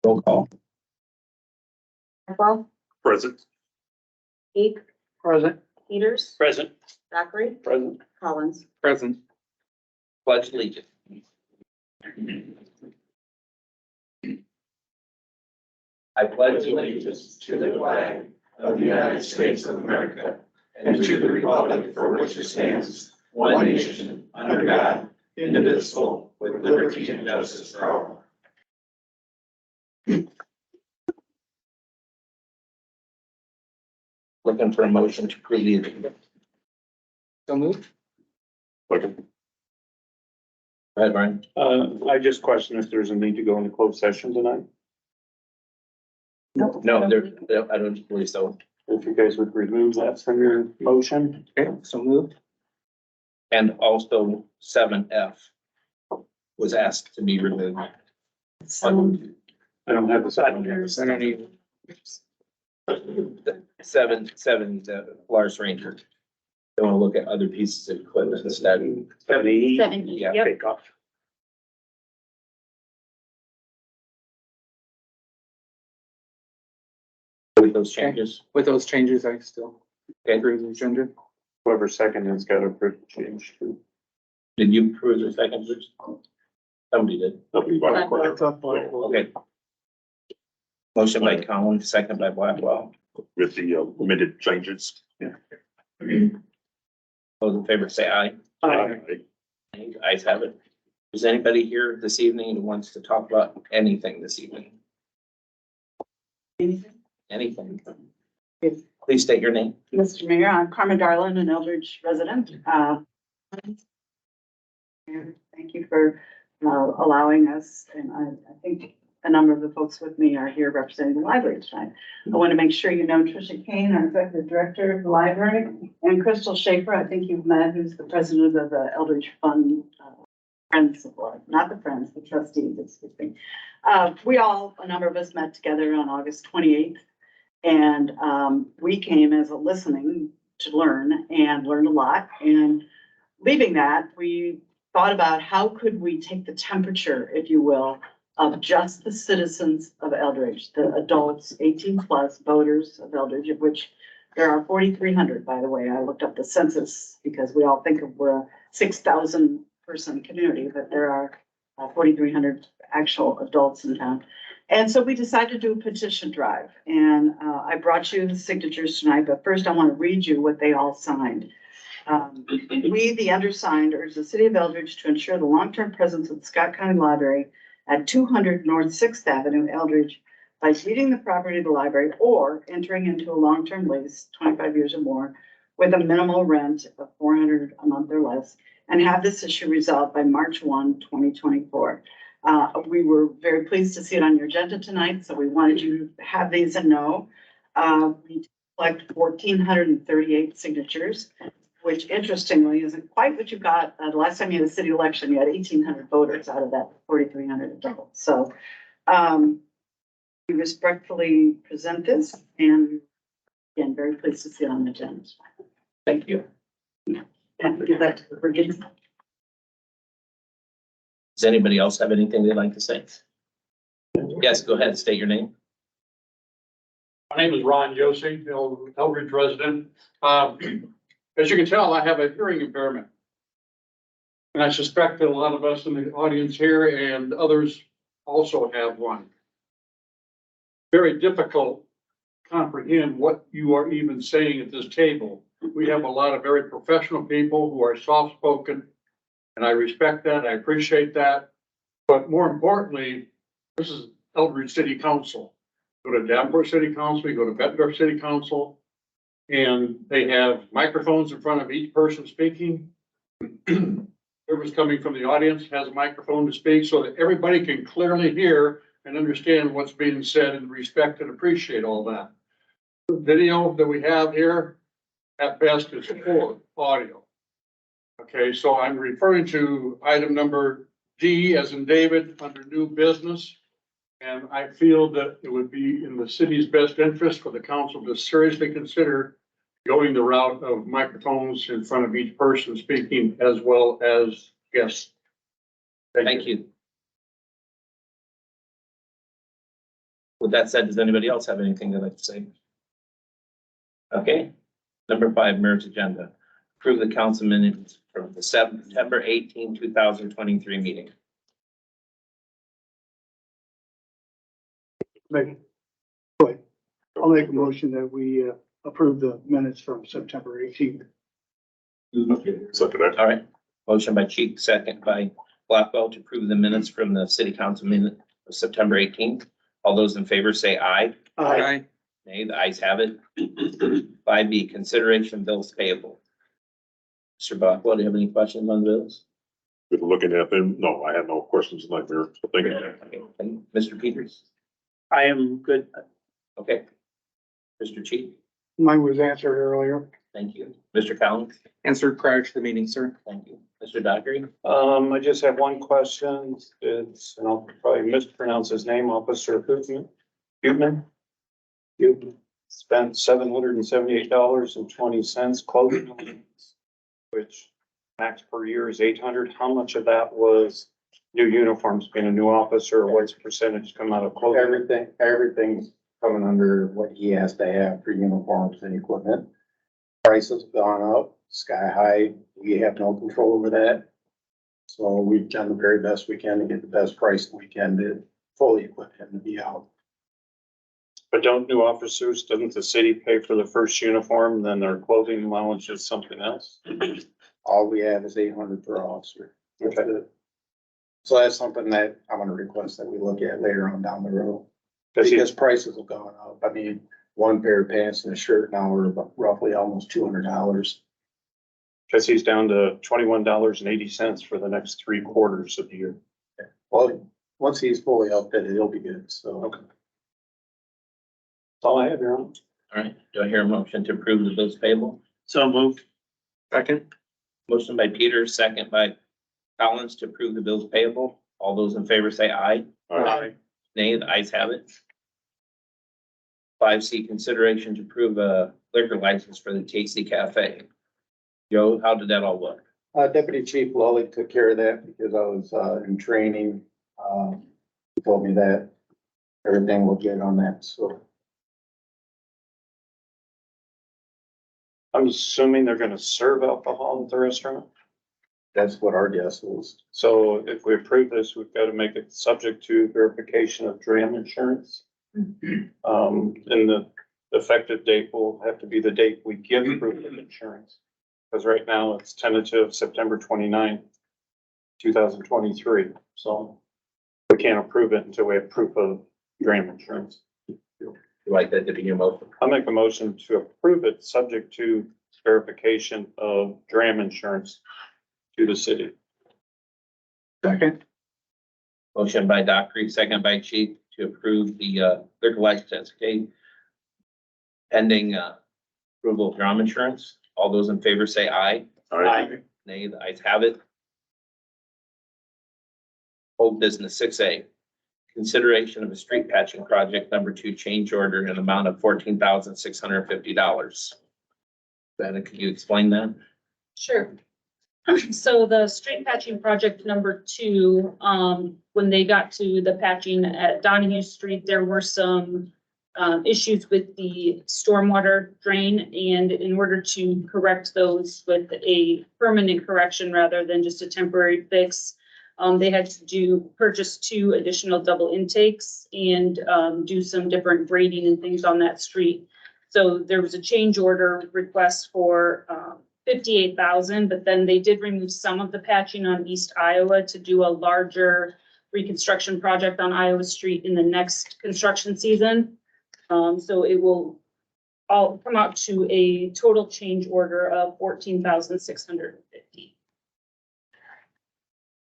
Roll call. Rockwell, Present. Heath, Present. Peters, Present. Zachary, Present. Collins. Present. Pledge allegiance. I pledge allegiance to the flag of the United States of America and to the republic for which it stands, one nation, under God, indivisible, with liberty and justice for all. Looking for a motion to approve the agenda. So moved. Go ahead, Brian. I just question if there's a need to go into closed session tonight. No, I don't believe so. If you guys would remove that from your motion. Okay, so moved. And also 7F was asked to be removed. I don't have the, I don't have the center either. 7, Polaris Ranger. They want to look at other pieces of equipment instead. 70. 70, Yeah. yep. Take off. With those changes. With those changes, I still Okay. approve the agenda. Whoever second has got to change to. Did you approve the second? Bruce? Somebody did. Okay. Motion by Collins, second by Blackwell. With the omitted changes. Yeah. Those in favor say aye. Ayes have it. Is anybody here this evening who wants to talk about anything this evening? Anything? Please state your name. Mr. Mayor, I'm Carmen Darlin, an Eldridge resident. Thank you for allowing us, and I think a number of the folks with me are here representing the library tonight. I want to make sure you know Tricia Kane, our executive director of the library, and Crystal Schaefer, I think you've met, who's the president of the Eldridge Fund, Friends of Life, not the Friends, the trustees, excuse me. We all, a number of us met together on August 28th, and we came as a listening to learn and learned a lot. And leaving that, we thought about how could we take the temperature, if you will, of just the citizens of Eldridge, the adults, 18 plus voters of Eldridge, of which there are 4,300, by the way. I looked up the census because we all think of we're a 6,000 person community, but there are 4,300 actual adults in town. And so we decided to do a petition drive, and I brought you the signatures tonight, but first I want to read you what they all signed. We, the undersigned, urge the city of Eldridge to ensure the long-term presence of the Scott County Library at 200 North 6th Avenue, Eldridge, by ceding the property of the library or entering into a long-term lease, 25 years or more, with a minimal rent of $400 a month or less, and have this issue resolved by March 1, 2024. We were very pleased to see it on your agenda tonight, so we wanted you to have these and know. We collect 1,438 signatures, which interestingly isn't quite what you got. The last time you had a city election, you had 1,800 voters out of that 4,300 adults. So we respectfully present this, and again, very pleased to see it on the agenda. Thank you. And give that to the brigade. Does anybody else have anything they'd like to say? Yes, go ahead. State your name. My name is Ron Yossi, Eldridge resident. As you can tell, I have a hearing impairment. And I suspect that a lot of us in the audience here and others also have one. Very difficult to comprehend what you are even saying at this table. We have a lot of very professional people who are soft-spoken, and I respect that, I appreciate that. But more importantly, this is Eldridge City Council. Go to Davenport City Council, you go to Bettendorf City Council, and they have microphones in front of each person speaking. Whoever's coming from the audience has a microphone to speak so that everybody can clearly hear and understand what's being said and respect and appreciate all that. The video that we have here, at best, is poor audio. Okay, so I'm referring to item number D as in David under new business. And I feel that it would be in the city's best interest for the council to seriously consider going the route of microphones in front of each person speaking as well as guests. Thank you. With that said, does anybody else have anything they'd like to say? Okay, number 5, mayor's agenda. Approve the council minutes from the September 18, 2023 meeting. I'll make a motion that we approve the minutes from September 18th. Second that. All right, motion by Cheek, second by Blackwell to approve the minutes from the city council minute of September 18th. All those in favor say aye. Aye. Nay, the ayes have it. 5B, consideration bills payable. Mr. Blackwell, do you have any questions on bills? Good looking at them. No, I have no questions tonight, Mayor. So thank you. Okay, Mr. Peters? I am good. Okay. Mr. Cheek? Mine was answered earlier. Thank you. Mr. Collins? Answered prior to the meeting, sir. Thank you. Mr. Dockery? I just have one question. It's, and I'll probably mispronounce his name, Officer Hutman. You spent $778.20 clothing, which max per year is 800. How much of that was new uniforms, being a new officer, or what's percentage come out of clothing? Everything's coming under what he has to have for uniforms and equipment. Prices have gone up sky high. We have no control over that. So we've done the very best we can to get the best price we can to fully equip him to be out. But don't new officers, doesn't the city pay for the first uniform, then their clothing allowance is something else? All we have is 800 per officer. That's it. So that's something that I'm gonna request that we look at later on down the road. Because prices have gone up. I mean, one pair of pants and a shirt now are about roughly almost $200. Cause he's down to $21.80 for the next 3 quarters of the year. Well, once he's fully outfitted, he'll be good, so. Okay. That's all I have, Your Honor. All right, do I hear a motion to approve the bills payable? So moved. Second. Motion by Peters, second by Collins to approve the bills payable. All those in favor say aye. Aye. Nay, the ayes have it. 5C, consideration to approve a liquor license for the Tasty Cafe. Joe, how did that all work? Deputy Chief Lully took care of that because I was, in training. He told me that everything will get on that, so. I'm assuming they're gonna serve alcohol at the restaurant. That's what our guess is. So if we approve this, we've got to make it subject to verification of DRAM insurance. And the effective date will have to be the date we give proof of insurance. Because right now it's tentative September 29th, 2023. So we can't approve it until we have proof of DRAM insurance. You like that to be your motion? I'll make a motion to approve it, subject to verification of DRAM insurance to the city. Second. Motion by Dockery, second by Chief to approve the liquor license, okay? Pending approval of drum insurance. All those in favor say aye. Aye. Nay, the ayes have it. Old business 6A, consideration of a street patching project number 2 change order in amount of $14,650. Vanna, could you explain that? Sure. So the street patching project number 2, when they got to the patching at Donahue Street, there were some issues with the stormwater drain, and in order to correct those with a permanent correction rather than just a temporary fix, they had to purchase 2 additional double intakes and do some different grading and things on that street. So there was a change order request for $58,000, but then they did remove some of the patching on East Iowa to do a larger reconstruction project on Iowa Street in the next construction season. So it will all come out to a total change order of $14,650.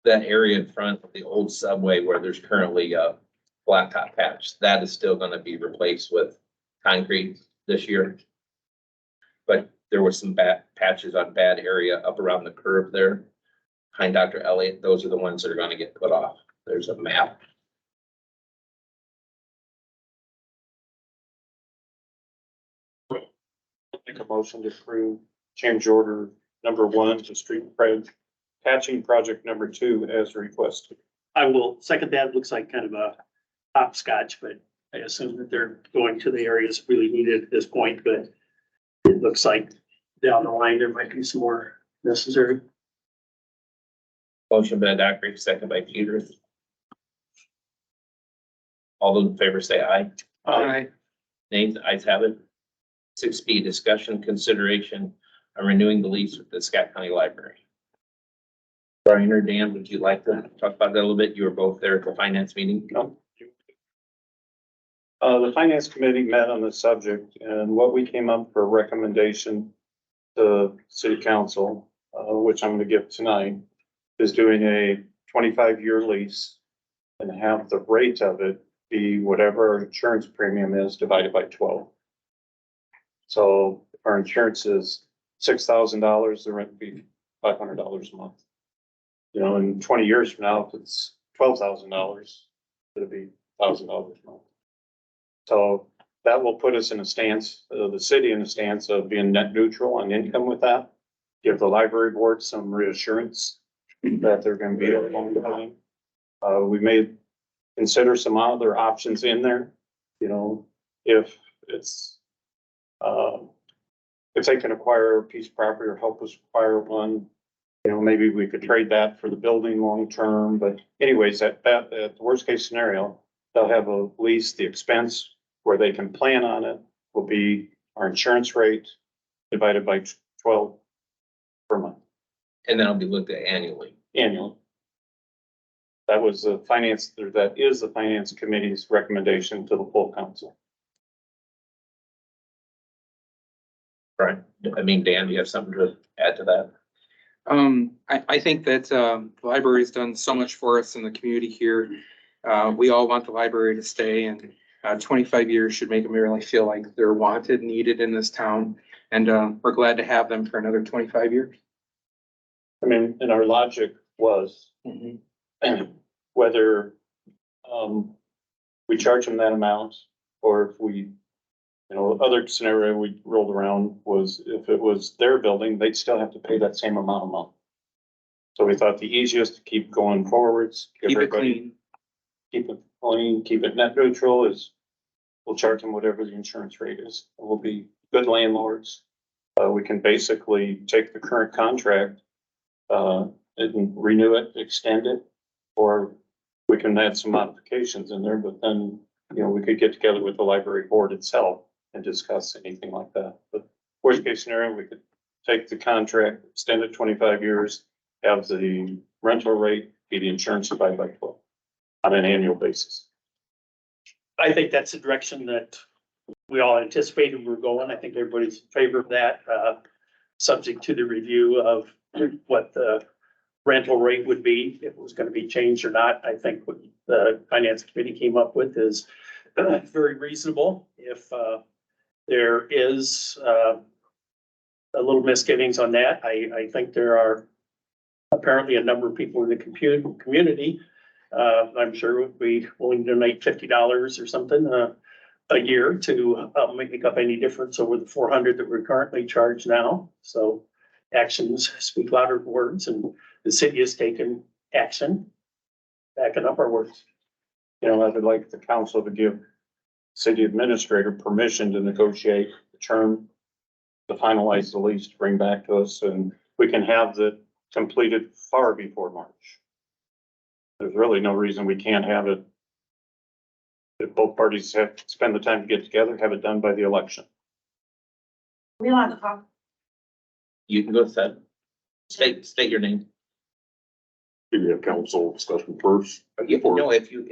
That area in front of the old subway where there's currently a blacktop patch, that is still gonna be replaced with concrete this year. But there were some bad patches on bad area up around the curve there. Behind Dr. Elliott, those are the ones that are gonna get put off. There's a map. Make a motion to approve change order number 1 to street patching project number 2 as requested. I will second that. Looks like kind of a hopscotch, but I assume that they're going to the areas really needed at this point, but it looks like down the line, there might be some more necessary. Motion by Dockery, second by Peters. All those in favor say aye. Aye. Nays, ayes have it. 6B, discussion consideration on renewing the lease with the Scott County Library. Brian or Dan, would you like to talk about that a little bit? You were both there at the finance meeting. No. The finance committee met on the subject, and what we came up for a recommendation to city council, which I'm gonna give tonight, is doing a 25-year lease and have the rate of it be whatever our insurance premium is divided by 12. So if our insurance is $6,000, the rent would be $500 a month. You know, in 20 years from now, if it's $12,000, it'll be $1,000 a month. So that will put us in a stance, the city in a stance of being net neutral on income with that. Give the library board some reassurance that they're gonna be along the line. We may consider some other options in there, you know, if it's, if they can acquire a piece of property or help us acquire one, you know, maybe we could trade that for the building long term, but anyways, at the worst case scenario, they'll have a lease, the expense where they can plan on it will be our insurance rate divided by 12 per month And that'll be looked at annually. annually. That was the finance, or that is the finance committee's recommendation to the full council. Right. I mean, Dan, do you have something to add to that? I think that, the library's done so much for us in the community here. We all want the library to stay, and 25 years should make them really feel like they're wanted, needed in this town. And, we're glad to have them for another 25 years. I mean, and our logic was whether, we charge them that amount, or if we, you know, other scenario we rolled around was if it was their building, they'd still have to pay that same amount a month. So we thought the easiest to keep going forwards. give Keep it everybody- clean. Keep it clean, keep it net neutral is, we'll charge them whatever the insurance rate is. We'll be good landlords. We can basically take the current contract, and renew it, extend it, or we can add some modifications in there, but then, you know, we could get together with the library board itself and discuss anything like that. But worst case scenario, we could take the contract, extend it 25 years, have the rental rate be the insurance divided by 12 on an annual basis. I think that's the direction that we all anticipated we're going. I think everybody's in favor of that, subject to the review of what the rental rate would be, if it was gonna be changed or not. I think what the finance committee came up with is very reasonable. If there is a little misgivings on that, I think there are apparently a number of people in the community, I'm sure would be willing to donate $50 or something a year to make up any difference over the 400 that we're currently charged now. So actions speak louder than words, and the city has taken action, backing up our words. You know, I would like the council to give city administrator permission to negotiate the term, to finalize the lease, to bring back to us, and we can have it completed far before March. There's really no reason we can't have it. If both parties have to spend the time to get together, have it done by the election. We allowed to talk. You can go ahead. State your name. Maybe have council discussion first No, if you,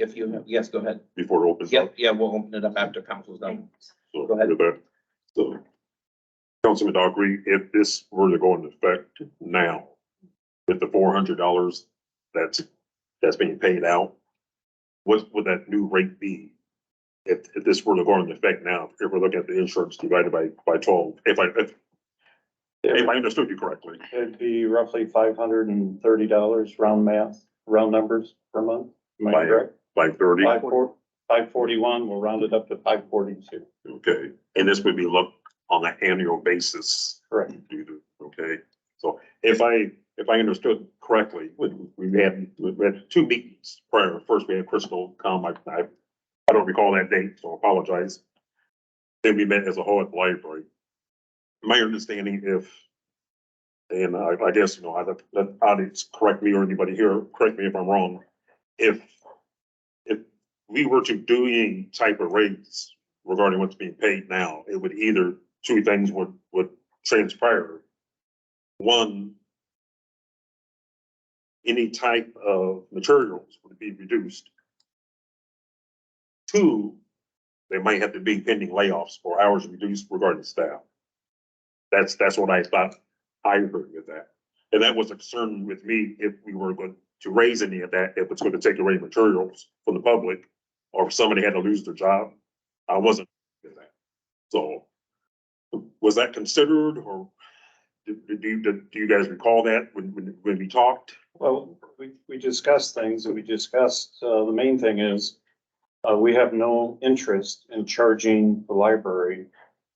yes, go ahead. before it opens Yeah, up. yeah, we'll open it up after council's done. So Go ahead. with that, so Councilman Dockery, if this were to go into effect now, with the $400 that's being paid out, what would that new rate be? If this were to go into effect now, if we're looking at the insurance divided by 12, if I understood you correctly. It'd be roughly $530, round math, round numbers per month. Am I By- correct? 530, 541, we'll round it up to 542. okay, and this would be looked on an annual basis. Correct. Okay, so if I understood correctly, we had two meetings prior. First, we had Crystal come, I I don't recall that date, so I apologize. Then we met as a whole at the library. My understanding and I guess, you know, the audience, correct me or anybody here, correct me if I'm wrong. If we were to do any type of raise regarding what's being paid now, it would either, two things would transpire. One, any type of materials would be reduced. Two, there might have to be pending layoffs or hours reduced regarding staff. That's what I thought I heard with that. And that was a concern with me if we were going to raise any of that, if it's going to take away materials from the public, or if somebody had to lose their job. I wasn't with that. So was that considered, or do you guys recall that when we talked? Well, we discussed things and we discussed, the main thing is, we have no interest in charging the library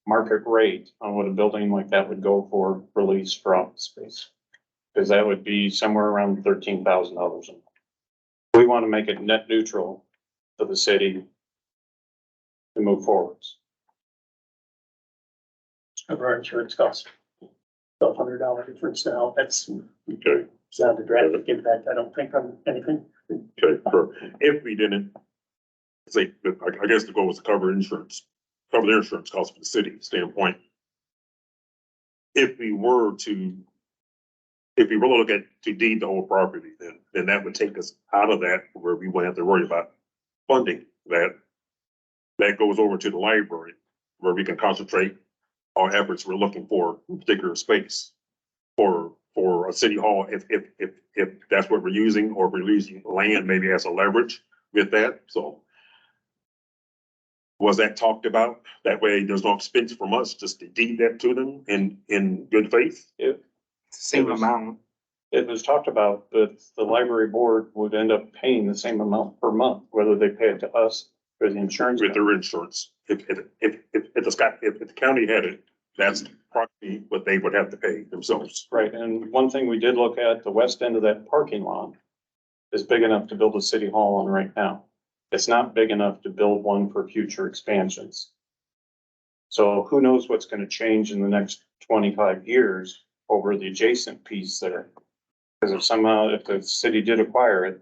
market rate on what a building like that would go for release for office space. Because that would be somewhere around $13,000 a month. We want to make it net neutral to the city to move forwards. Of our insurance costs. $1,200 difference now, that's Okay, not a drastic impact, I don't think, on anything. okay, if we didn't, say, I guess the goal was to cover the insurance costs for the city standpoint. If we were to look at to deed the whole property, then that would take us out of that where we wouldn't have to worry about funding that. That goes over to the library where we can concentrate our efforts. We're looking for a particular space for a city hall, if that's what we're using, or if we're using land maybe as a leverage with that. So was that talked about? That way there's no expense from us just to deed that to them in good faith? Same amount. It was talked about that the library board would end up paying the same amount per month, whether they pay it to us or the insurance. With their insurance. If the county had it, that's probably what they would have to pay themselves. Right, and one thing we did look at, the west end of that parking lot is big enough to build a city hall on right now. It's not big enough to build one for future expansions. So who knows what's gonna change in the next 25 years over the adjacent piece there? Because if the city did acquire it,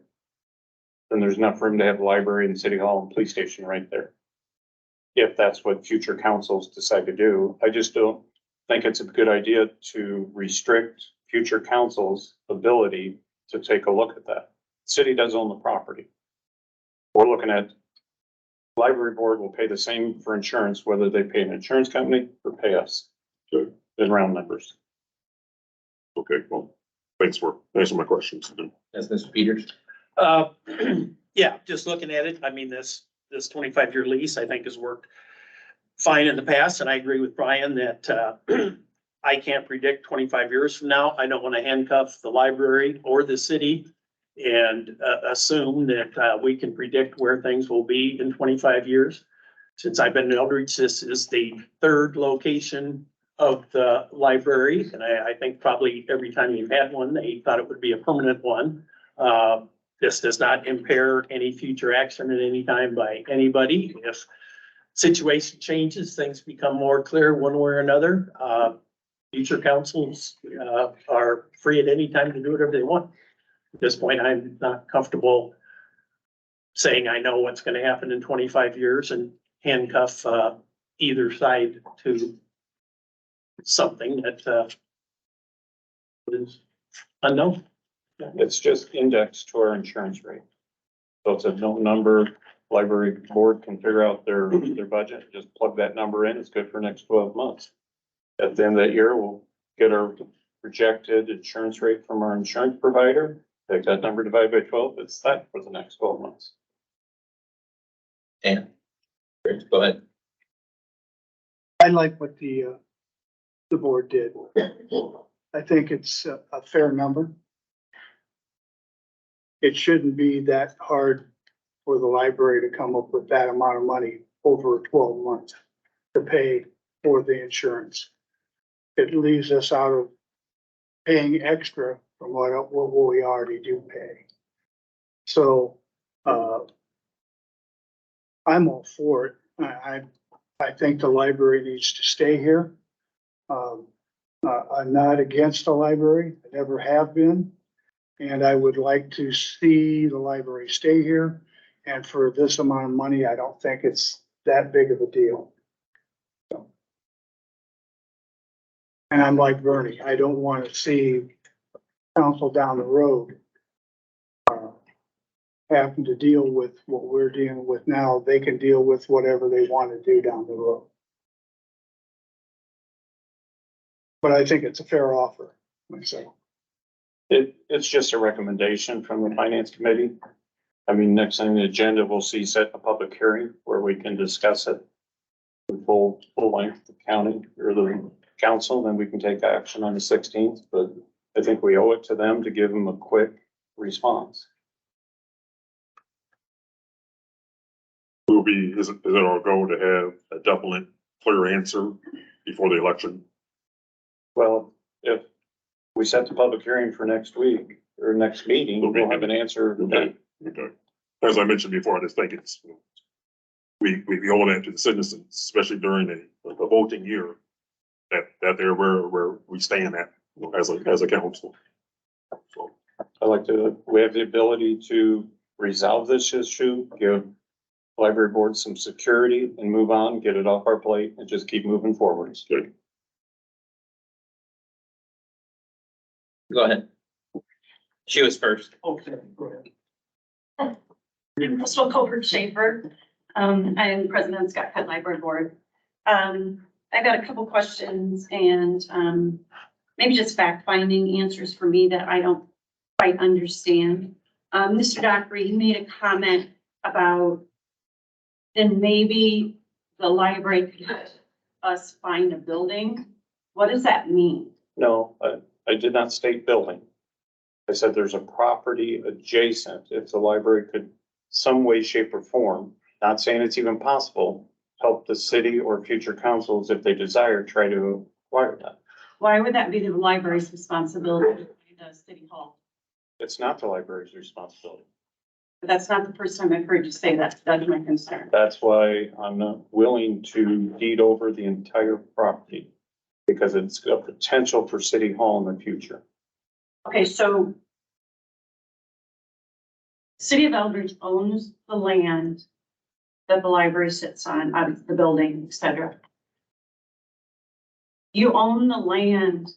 then there's enough room to have a library and city hall and police station right there. If that's what future councils decide to do, I just don't think it's a good idea to restrict future councils' ability to take a look at that. City does own the property. We're looking at, library board will pay the same for insurance, whether they pay an insurance company or pay us. Good. In round numbers. Okay, well, thanks for answering my questions. Yes, Mr. Peters? Yeah, just looking at it, I mean, this 25-year lease, I think, has worked fine in the past, and I agree with Brian that, I can't predict 25 years from now. I don't want to handcuff the library or the city and assume that we can predict where things will be in 25 years. Since I've been in Eldridge, this is the third location of the library, and I think probably every time you've had one, they thought it would be a permanent one. This does not impair any future action at any time by anybody. If situation changes, things become more clear one way or another, future councils are free at any time to do whatever they want. At this point, I'm not comfortable saying I know what's gonna happen in 25 years and handcuff either side to something that is unknown. It's just indexed to our insurance rate. So it's a known number, library board can figure out their budget, just plug that number in, it's good for next 12 months. At the end of that year, we'll get our projected insurance rate from our insurance provider, take that number divided by 12, it's set for the next 12 months. And, Rich, go ahead. I like what the board did. I think it's a fair number. It shouldn't be that hard for the library to come up with that amount of money over 12 months to pay for the insurance. It leaves us out of paying extra from what we already do pay. So, I'm all for it. I think the library needs to stay here. I'm not against the library, I never have been. And I would like to see the library stay here. And for this amount of money, I don't think it's that big of a deal. So. And I'm like Bernie, I don't want to see council down the road having to deal with what we're dealing with now. They can deal with whatever they want to do down the road. But I think it's a fair offer myself. It's just a recommendation from the finance committee. I mean, next on the agenda, we'll see set a public hearing where we can discuss it. Full length, the county or the council, then we can take action on the 16th, but I think we owe it to them to give them a quick response. Is it our goal to have a definite, clear answer before the election? Well, if we set the public hearing for next week or next meeting, we'll have an answer. Okay. As I mentioned before, I just think it's, we owe that to the citizens, especially during the voting year, that they're where we stand at as a council. So, We have the ability to resolve this issue, give library board some security and move on, get it off our plate and just keep moving forward. good. Go ahead. She was first. Okay, go ahead. I'm Crystal Colbert Schaefer. I'm president of Scott Pet Library Board. I've got a couple questions and maybe just fact-finding answers for me that I don't quite understand. Mr. Dockery, you made a comment about then maybe the library could help us find a building. What does that mean? No, I did not state building. I said there's a property adjacent if the library could some way, shape or form, not saying it's even possible, help the city or future councils if they desire, try to acquire that. Why would that be the library's responsibility, the city hall? It's not the library's responsibility. But that's not the first time I've heard you say that. That's my concern. That's why I'm not willing to deed over the entire property because it's a potential for city hall in the future. Okay, so City of Eldridge owns the land that the library sits on, the building, et cetera. You own the land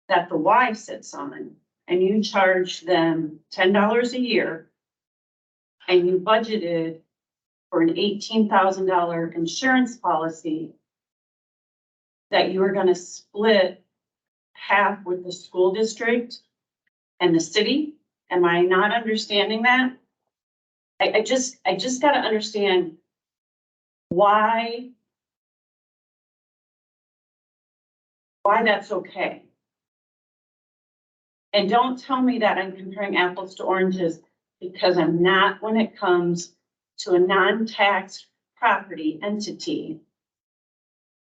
that the Y sits on, and you charge them $10 a year, and you budgeted for an $18,000 insurance policy that you were gonna split half with the school district and the city. Am I not understanding that? I just gotta understand why that's okay. And don't tell me that I'm comparing apples to oranges, because I'm not when it comes to a non-tax property entity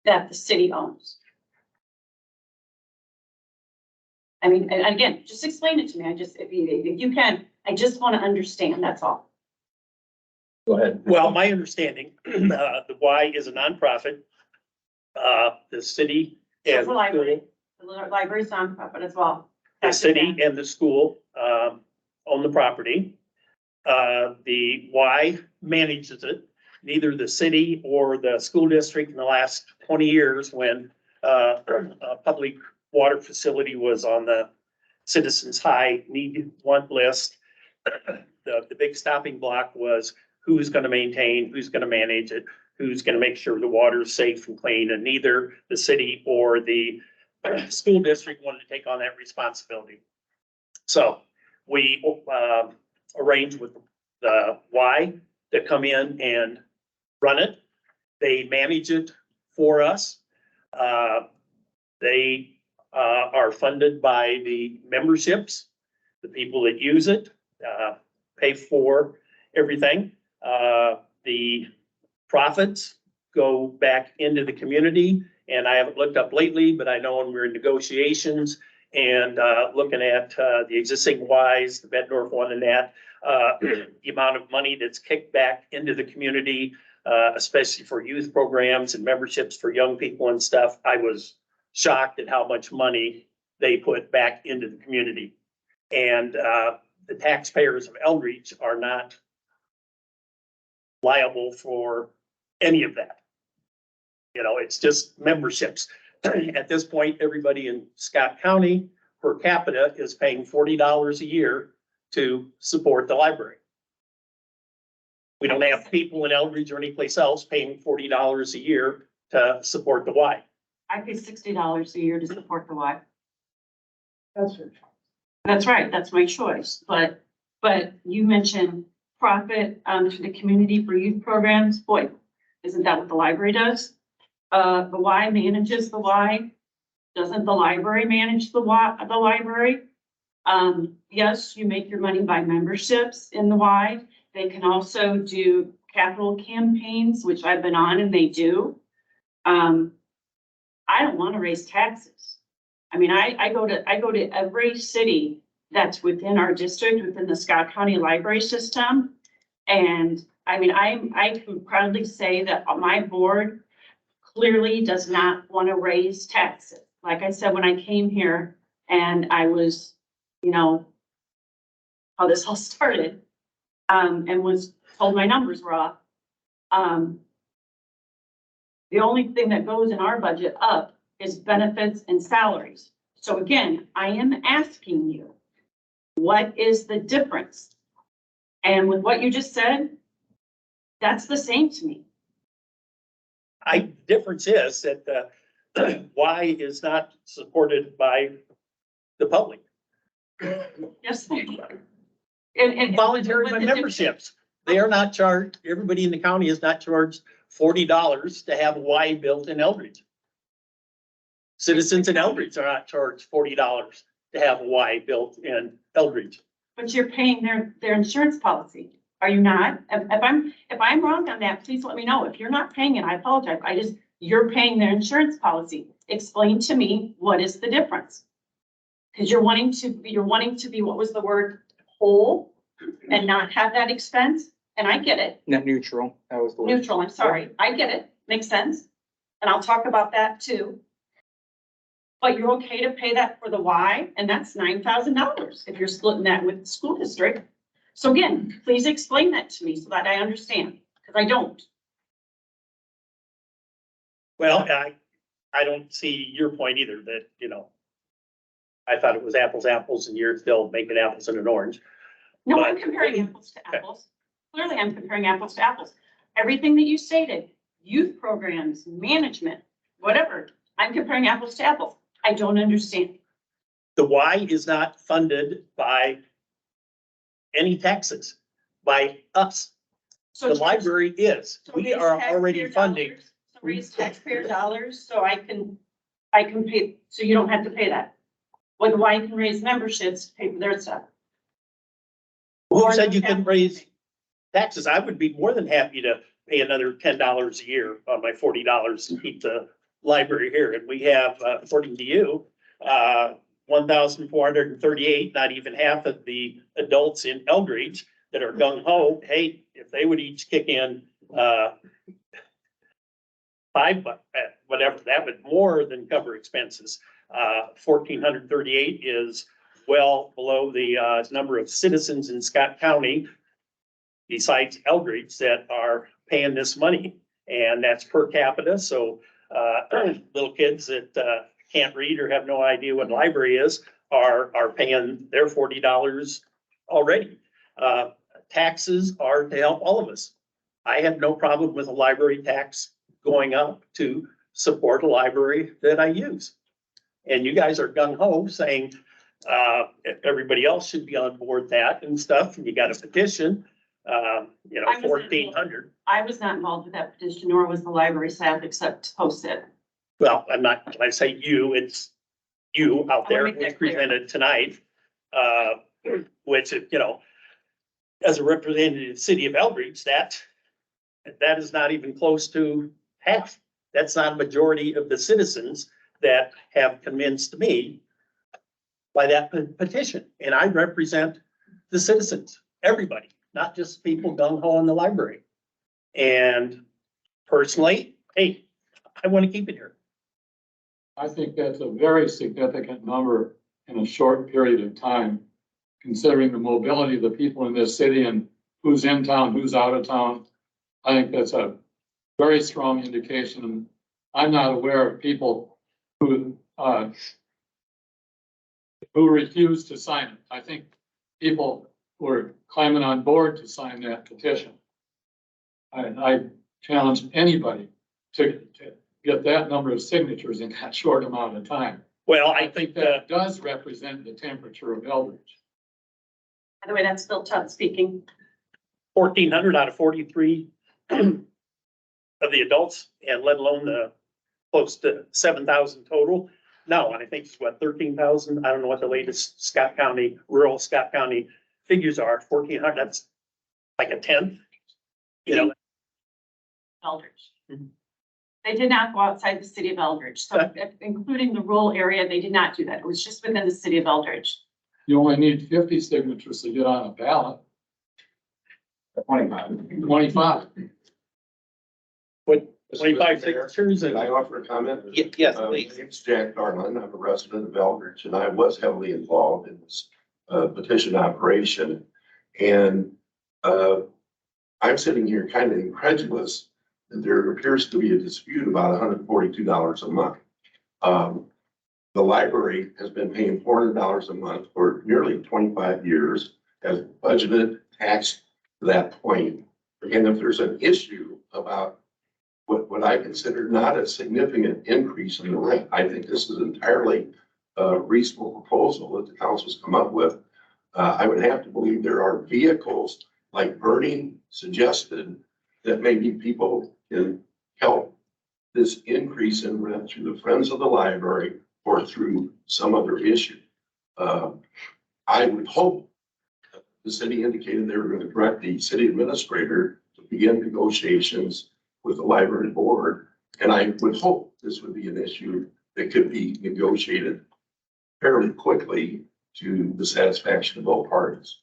that the city owns. I mean, and again, just explain it to me. If you can, I just want to understand, that's all. Go ahead. Well, my understanding, the Y is a nonprofit. The city So and is the library, the library's nonprofit as well. the city and the school own the property. The Y manages it. Neither the city or the school district in the last 20 years, when a public water facility was on the Citizens High Need Want list, the big stopping block was who's going to maintain, who's going to manage it, who's going to make sure the water is safe and clean, and neither the city or the school district wanted to take on that responsibility. So we arranged with the Y to come in and run it. They manage it for us. They are funded by the memberships, the people that use it, pay for everything. The profits go back into the community, and I haven't looked up lately, but I know when we're in negotiations and, looking at, the existing Ys, the Bettendorf one and that, the amount of money that's kicked back into the community, especially for youth programs and memberships for young people and stuff, I was shocked at how much money they put back into the community. And, the taxpayers of Eldridge are not liable for any of that. You know, it's just memberships. At this point, everybody in Scott County per capita is paying $40 a year to support the library. We don't have people in Eldridge or anyplace else paying $40 a year to support the Y. I pay $60 a year to support the Y. That's your choice. That's right, that's my choice, but you mentioned profit, to the community for youth programs, boy, isn't that what the library does? The Y manages the Y, doesn't the library manage the library? Yes, you make your money by memberships in the Y, they can also do capital campaigns, which I've been on and they do. I don't wanna raise taxes. I mean, I go to every city that's within our district, within the Scott County Library System. And I mean, I can proudly say that my board clearly does not want to raise taxes. Like I said, when I came here and I was, you know, how this all started, and was told my numbers were off. The only thing that goes in our budget up is benefits and salaries. So again, I am asking you, what is the difference? And with what you just said, that's the same to me. Difference is that the Y is not supported by the public. Yes. And Voluntary with by the memberships. They are not charged, everybody in the county is not charged $40 to have a Y built in Eldridge. Citizens in Eldridge are not charged $40 to have a Y built in Eldridge. But you're paying their insurance policy, are you not? If I'm wrong on that, please let me know. If you're not paying it, I apologize. You're paying their insurance policy. Explain to me, what is the difference? Because you're wanting to be, what was the word, whole and not have that expense, and I get it. Net neutral, that was the word. Neutral, I'm sorry, I get it, makes sense, and I'll talk about that too. But you're okay to pay that for the Y, and that's $9,000 if you're splitting that with the school district. So again, please explain that to me so that I understand, because I don't. Well, I don't see your point either, that, you know, I thought it was apples, apples, and you're still making apples and an orange. No, But- I'm comparing apples to apples. Clearly, I'm comparing apples to apples. Everything that you stated, youth programs, management, whatever, I'm comparing apples to apples. I don't understand. The Y is not funded by any taxes, by us. So The library is. so We raise are taxpayer already funding. dollars, so raise taxpayer dollars so I can pay, so you don't have to pay that. When the Y can raise memberships, to pay for their stuff. Who Or said the you couldn't capital raise campaign. taxes? I would be more than happy to pay another $10 a year on my $40 to keep the library here. And we have, according to you, 1,438, not even half of the adults in Eldridge that are gung ho. Hey, if they would each kick in, $5, whatever, that would more than cover expenses. 1,438 is well below the, number of citizens in Scott County besides Eldridge that are paying this money, and that's per capita. So, little kids that, can't read or have no idea what library is are paying their $40 already. Taxes are to help all of us. I have no problem with a library tax going up to support a library that I use. And you guys are gung ho saying, everybody else should be on board that and stuff, and you got a petition, you know, I was involved. 1,400. I was not involved with that petition, nor was the library staff, except to post it. Well, I'm not, when I say you, it's you out there, make that which clear. presented tonight, which, you know, as a representative of the city of Eldridge, that is not even close to half. That's not a majority of the citizens that have convinced me by that petition. And I represent the citizens, everybody, not just people gung ho in the library. And personally, hey, I want to keep it here. I think that's a very significant number in a short period of time, considering the mobility of the people in this city and who's in town, who's out of town. I think that's a very strong indication. And I'm not aware of people who refused to sign it. I think people were climbing on board to sign that petition. I challenge anybody to get that number of signatures in that short amount of time. Well, I think that does represent the temperature of Eldridge. By the way, that's Phil Tutt speaking. 1,400 out of 43 of the adults, and let alone the close to 7,000 total. No, I think it's what, 13,000? I don't know what the latest Scott County, rural Scott County figures are. 1,400, that's like a tenth. You know, Eldridge. Mhm. They did not go outside the city of Eldridge. So including the rural area, they did not do that. It was just within the city of Eldridge. You only need 50 signatures to get on a ballot. 25. what, 25 signatures Can and I offer a comment? yes, My please. name's Jack Darlin. I'm a resident of Eldridge, and I was heavily involved in this petition operation. And I'm sitting here kind of incredulous that there appears to be a dispute about $142 a month. The library has been paying $400 a month for nearly 25 years, has budgeted, taxed to that point. And if there's an issue about what I consider not a significant increase in the rent, I think this is entirely a reasonable proposal that the council's come up with. I would have to believe there are vehicles like Bernie suggested that maybe people can help this increase in rent through the Friends of the Library or through some other issue. I would hope the city indicated they were going to direct the city administrator to begin negotiations with the library board. And I would hope this would be an issue that could be negotiated fairly quickly to the satisfaction of all parties.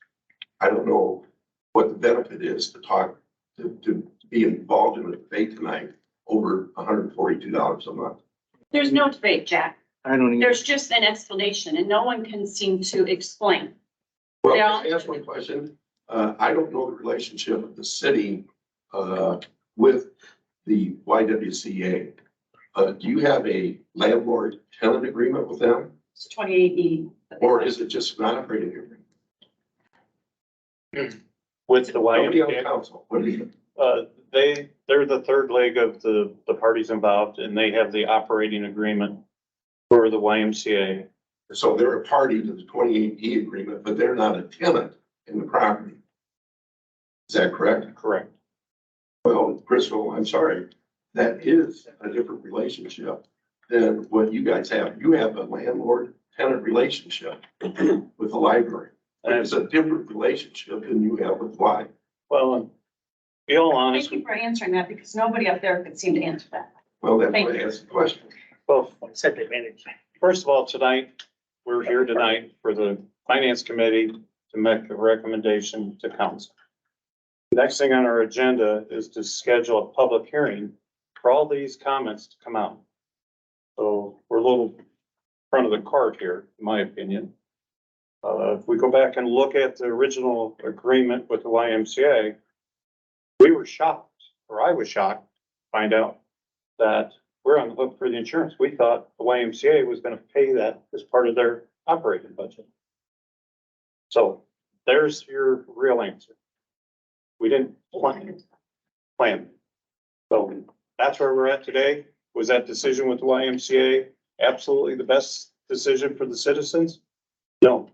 I don't know what the benefit is to be involved in a debate tonight over $142 a month. There's no debate, Jack. I don't even, There's just an explanation and no one can seem to explain. Well, Yeah. can I ask one question? I don't know the relationship of the city with the YWCA. Do you have a landlord-tenant agreement with them? It's 28E. Or is it just an operating agreement? With the Nobody on the YMCA, council. What do you think? they're the third leg of the parties involved, and they have the operating agreement for the YMCA. So they're a party to the 28E agreement, but they're not a tenant in the property. Is that correct? Correct. Well, Crystal, I'm sorry, that is a different relationship than what you guys have. You have a landlord-tenant relationship with the library. And it's a different relationship than you have with Y. Well, to be all honest, Thank you for answering that because nobody up there could seem to answer that. Well, that's Thank why I you. asked the question. well, Said they managed. first of all, tonight, we're here tonight for the finance committee to make a recommendation to council. Next thing on our agenda is to schedule a public hearing for all these comments to come out. So we're a little front of the cart here, in my opinion. If we go back and look at the original agreement with the YMCA, we were shocked, or I was shocked, to find out that we're on the hook for the insurance. We thought the YMCA was gonna pay that as part of their operating budget. So there's your real answer. We didn't plan. So that's where we're at today. Was that decision with the YMCA absolutely the best decision for the citizens? No.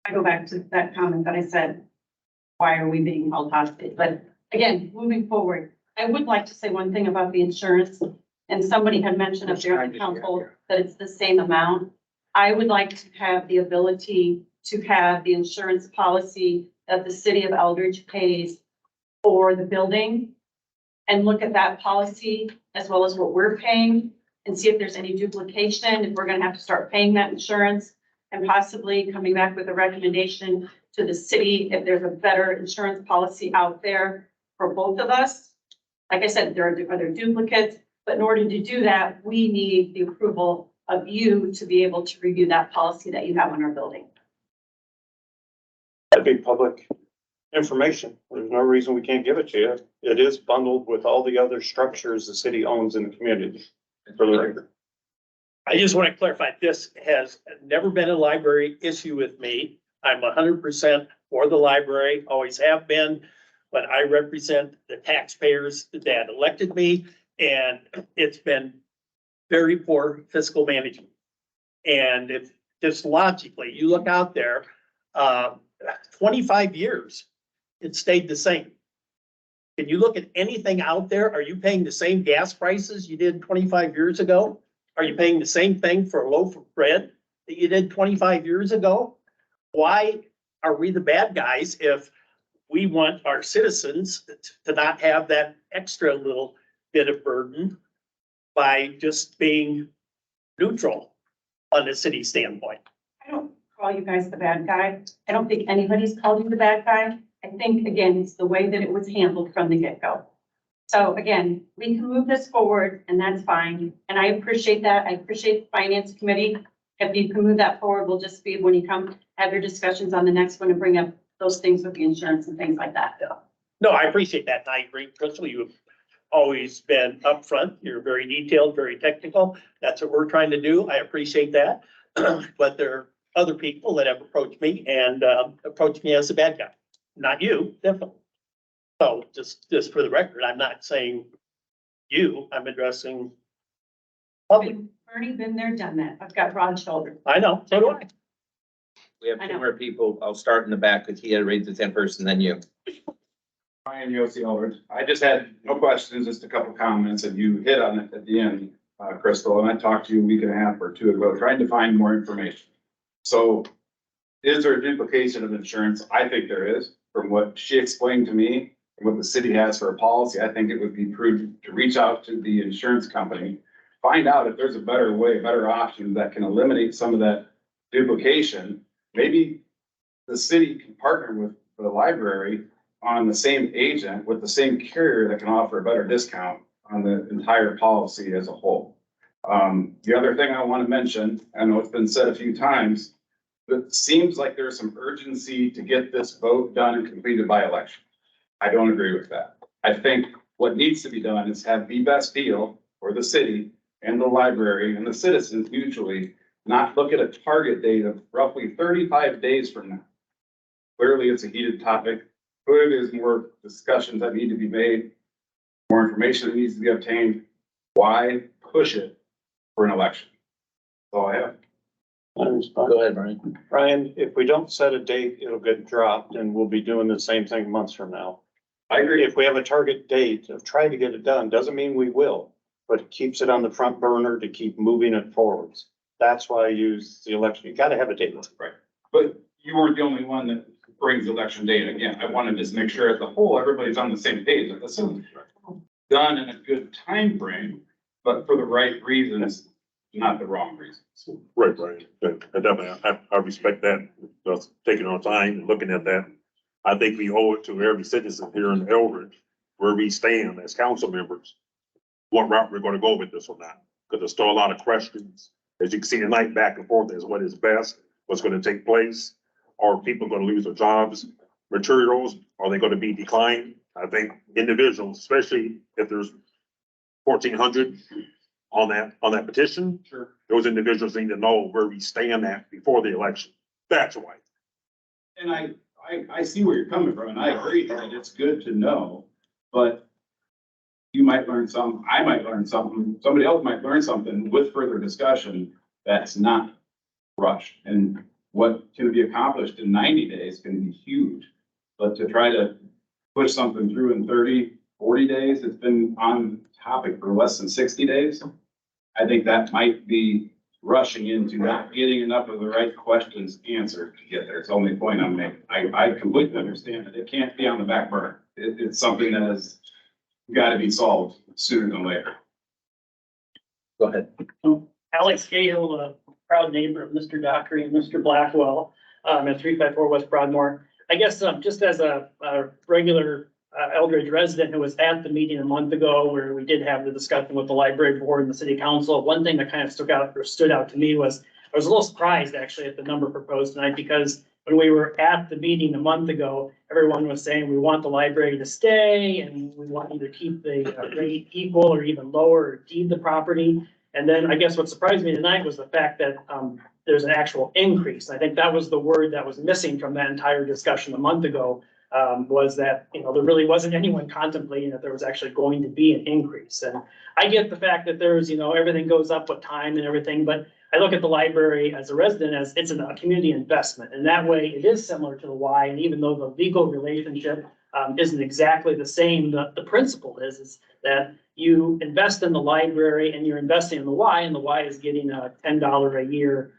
I go back to that comment that I said, why are we being held hostage? But again, moving forward, I would like to say one thing about the insurance. And somebody had mentioned up there on the council that it's the same amount. I would like to have the ability to have the insurance policy that the city of Eldridge pays for the building and look at that policy as well as what we're paying and see if there's any duplication, if we're gonna have to start paying that insurance, and possibly coming back with a recommendation to the city if there's a better insurance policy out there for both of us. Like I said, there are other duplicates, but in order to do that, we need the approval of you to be able to review that policy that you have on our building. That'd be public information. There's no reason we can't give it to you. It is bundled with all the other structures the city owns in the community. For the record. I just want to clarify, this has never been a library issue with me. I'm 100% for the library, always have been, but I represent the taxpayers that elected me, and it's been very poor fiscal management. And if just logically, you look out there, 25 years, it stayed the same. Can you look at anything out there? Are you paying the same gas prices you did 25 years ago? Are you paying the same thing for a loaf of bread that you did 25 years ago? Why are we the bad guys if we want our citizens to not have that extra little bit of burden by just being neutral on the city standpoint? I don't call you guys the bad guy. I don't think anybody's called you the bad guy. I think, again, it's the way that it was handled from the get-go. So again, we can move this forward and that's fine. And I appreciate that. I appreciate the finance committee. If you can move that forward, we'll just be, when you come, have your discussions on the next one and bring up those things with the insurance and things like that. No, I appreciate that. And I agree. Principally, you've always been upfront. You're very detailed, very technical. That's what we're trying to do. I appreciate that. But there are other people that have approached me and approached me as a bad guy. Not you, definitely. So just for the record, I'm not saying you, I'm addressing public. Bernie, been there, done that. I've got broad shoulders. I know, so do I. We have I two know. more people. I'll start in the back because he had raised his hand first and then you. Ryan Yossi Eldridge. I just had no questions, just a couple comments, and you hit on it at the end, Crystal, and I talked to you a week and a half or two ago, trying to find more information. So is there a duplication of insurance? I think there is. From what she explained to me, and what the city has for a policy, I think it would be prudent to reach out to the insurance company, find out if there's a better way, better option that can eliminate some of that duplication. Maybe the city can partner with the library on the same agent with the same carrier that can offer a better discount on the entire policy as a whole. The other thing I want to mention, I know it's been said a few times, but it seems like there's some urgency to get this vote done and completed by election. I don't agree with that. I think what needs to be done is have the best deal for the city and the library and the citizens mutually, not look at a target date of roughly 35 days from now. Clearly, it's a heated topic. Clearly, there's more discussions that need to be made, more information that needs to be obtained. Why push it for an election? That's all I have. Go ahead, Brian. Brian, if we don't set a date, it'll get dropped and we'll be doing the same thing months from now. I agree. If we have a target date of trying to get it done, doesn't mean we will, but it keeps it on the front burner to keep moving it forwards. That's why I use the election. You gotta have a date. Right. But you weren't the only one that brings election day in again. I wanted to just make sure as a whole, everybody's on the same page. That this is done in a good time frame, but for the right reasons, not the wrong reasons. Right, Brian. I definitely, I respect that, us taking our time and looking at that. I think we owe it to every citizen here in Eldridge, where we stand as council members, what route we're gonna go with this or not. Because there's still a lot of questions. As you can see tonight, back and forth is what is best, what's gonna take place. Are people gonna lose their jobs? Materials, are they gonna be declined? I think individuals, especially if there's 1,400 on that petition. Sure. Those individuals need to know where we stand at before the election. That's why. And I see where you're coming from, and I agree that it's good to know, but you might learn some, I might learn something, somebody else might learn something with further discussion that's not rushed. And what can be accomplished in 90 days can be huge, but to try to push something through in 30, 40 days, it's been on topic for less than 60 days. I think that might be rushing into not getting enough of the right questions answered to get there. It's the only point I'm making. I completely understand it. It can't be on the back burner. It's something that has got to be solved sooner than later. Go ahead. Alex Cahill, a proud neighbor of Mr. Dockery and Mr. Blackwell, at 354 West Broadmoor. I guess, just as a regular Eldridge resident who was at the meeting a month ago where we did have the discussion with the library board and the city council, one thing that kind of stood out to me was I was a little surprised actually at the number proposed tonight, because when we were at the meeting a month ago, everyone was saying we want the library to stay and we want either keep the rate equal or even lower or deed the property. And then I guess what surprised me tonight was the fact that there's an actual increase. I think that was the word that was missing from that entire discussion a month ago, was that, you know, there really wasn't anyone contemplating that there was actually going to be an increase. And I get the fact that there's, you know, everything goes up with time and everything, but I look at the library as a resident as it's a community investment. And that way it is similar to the Y. And even though the legal relationship isn't exactly the same, the principle is that you invest in the library and you're investing in the Y, and the Y is getting a $10 a year,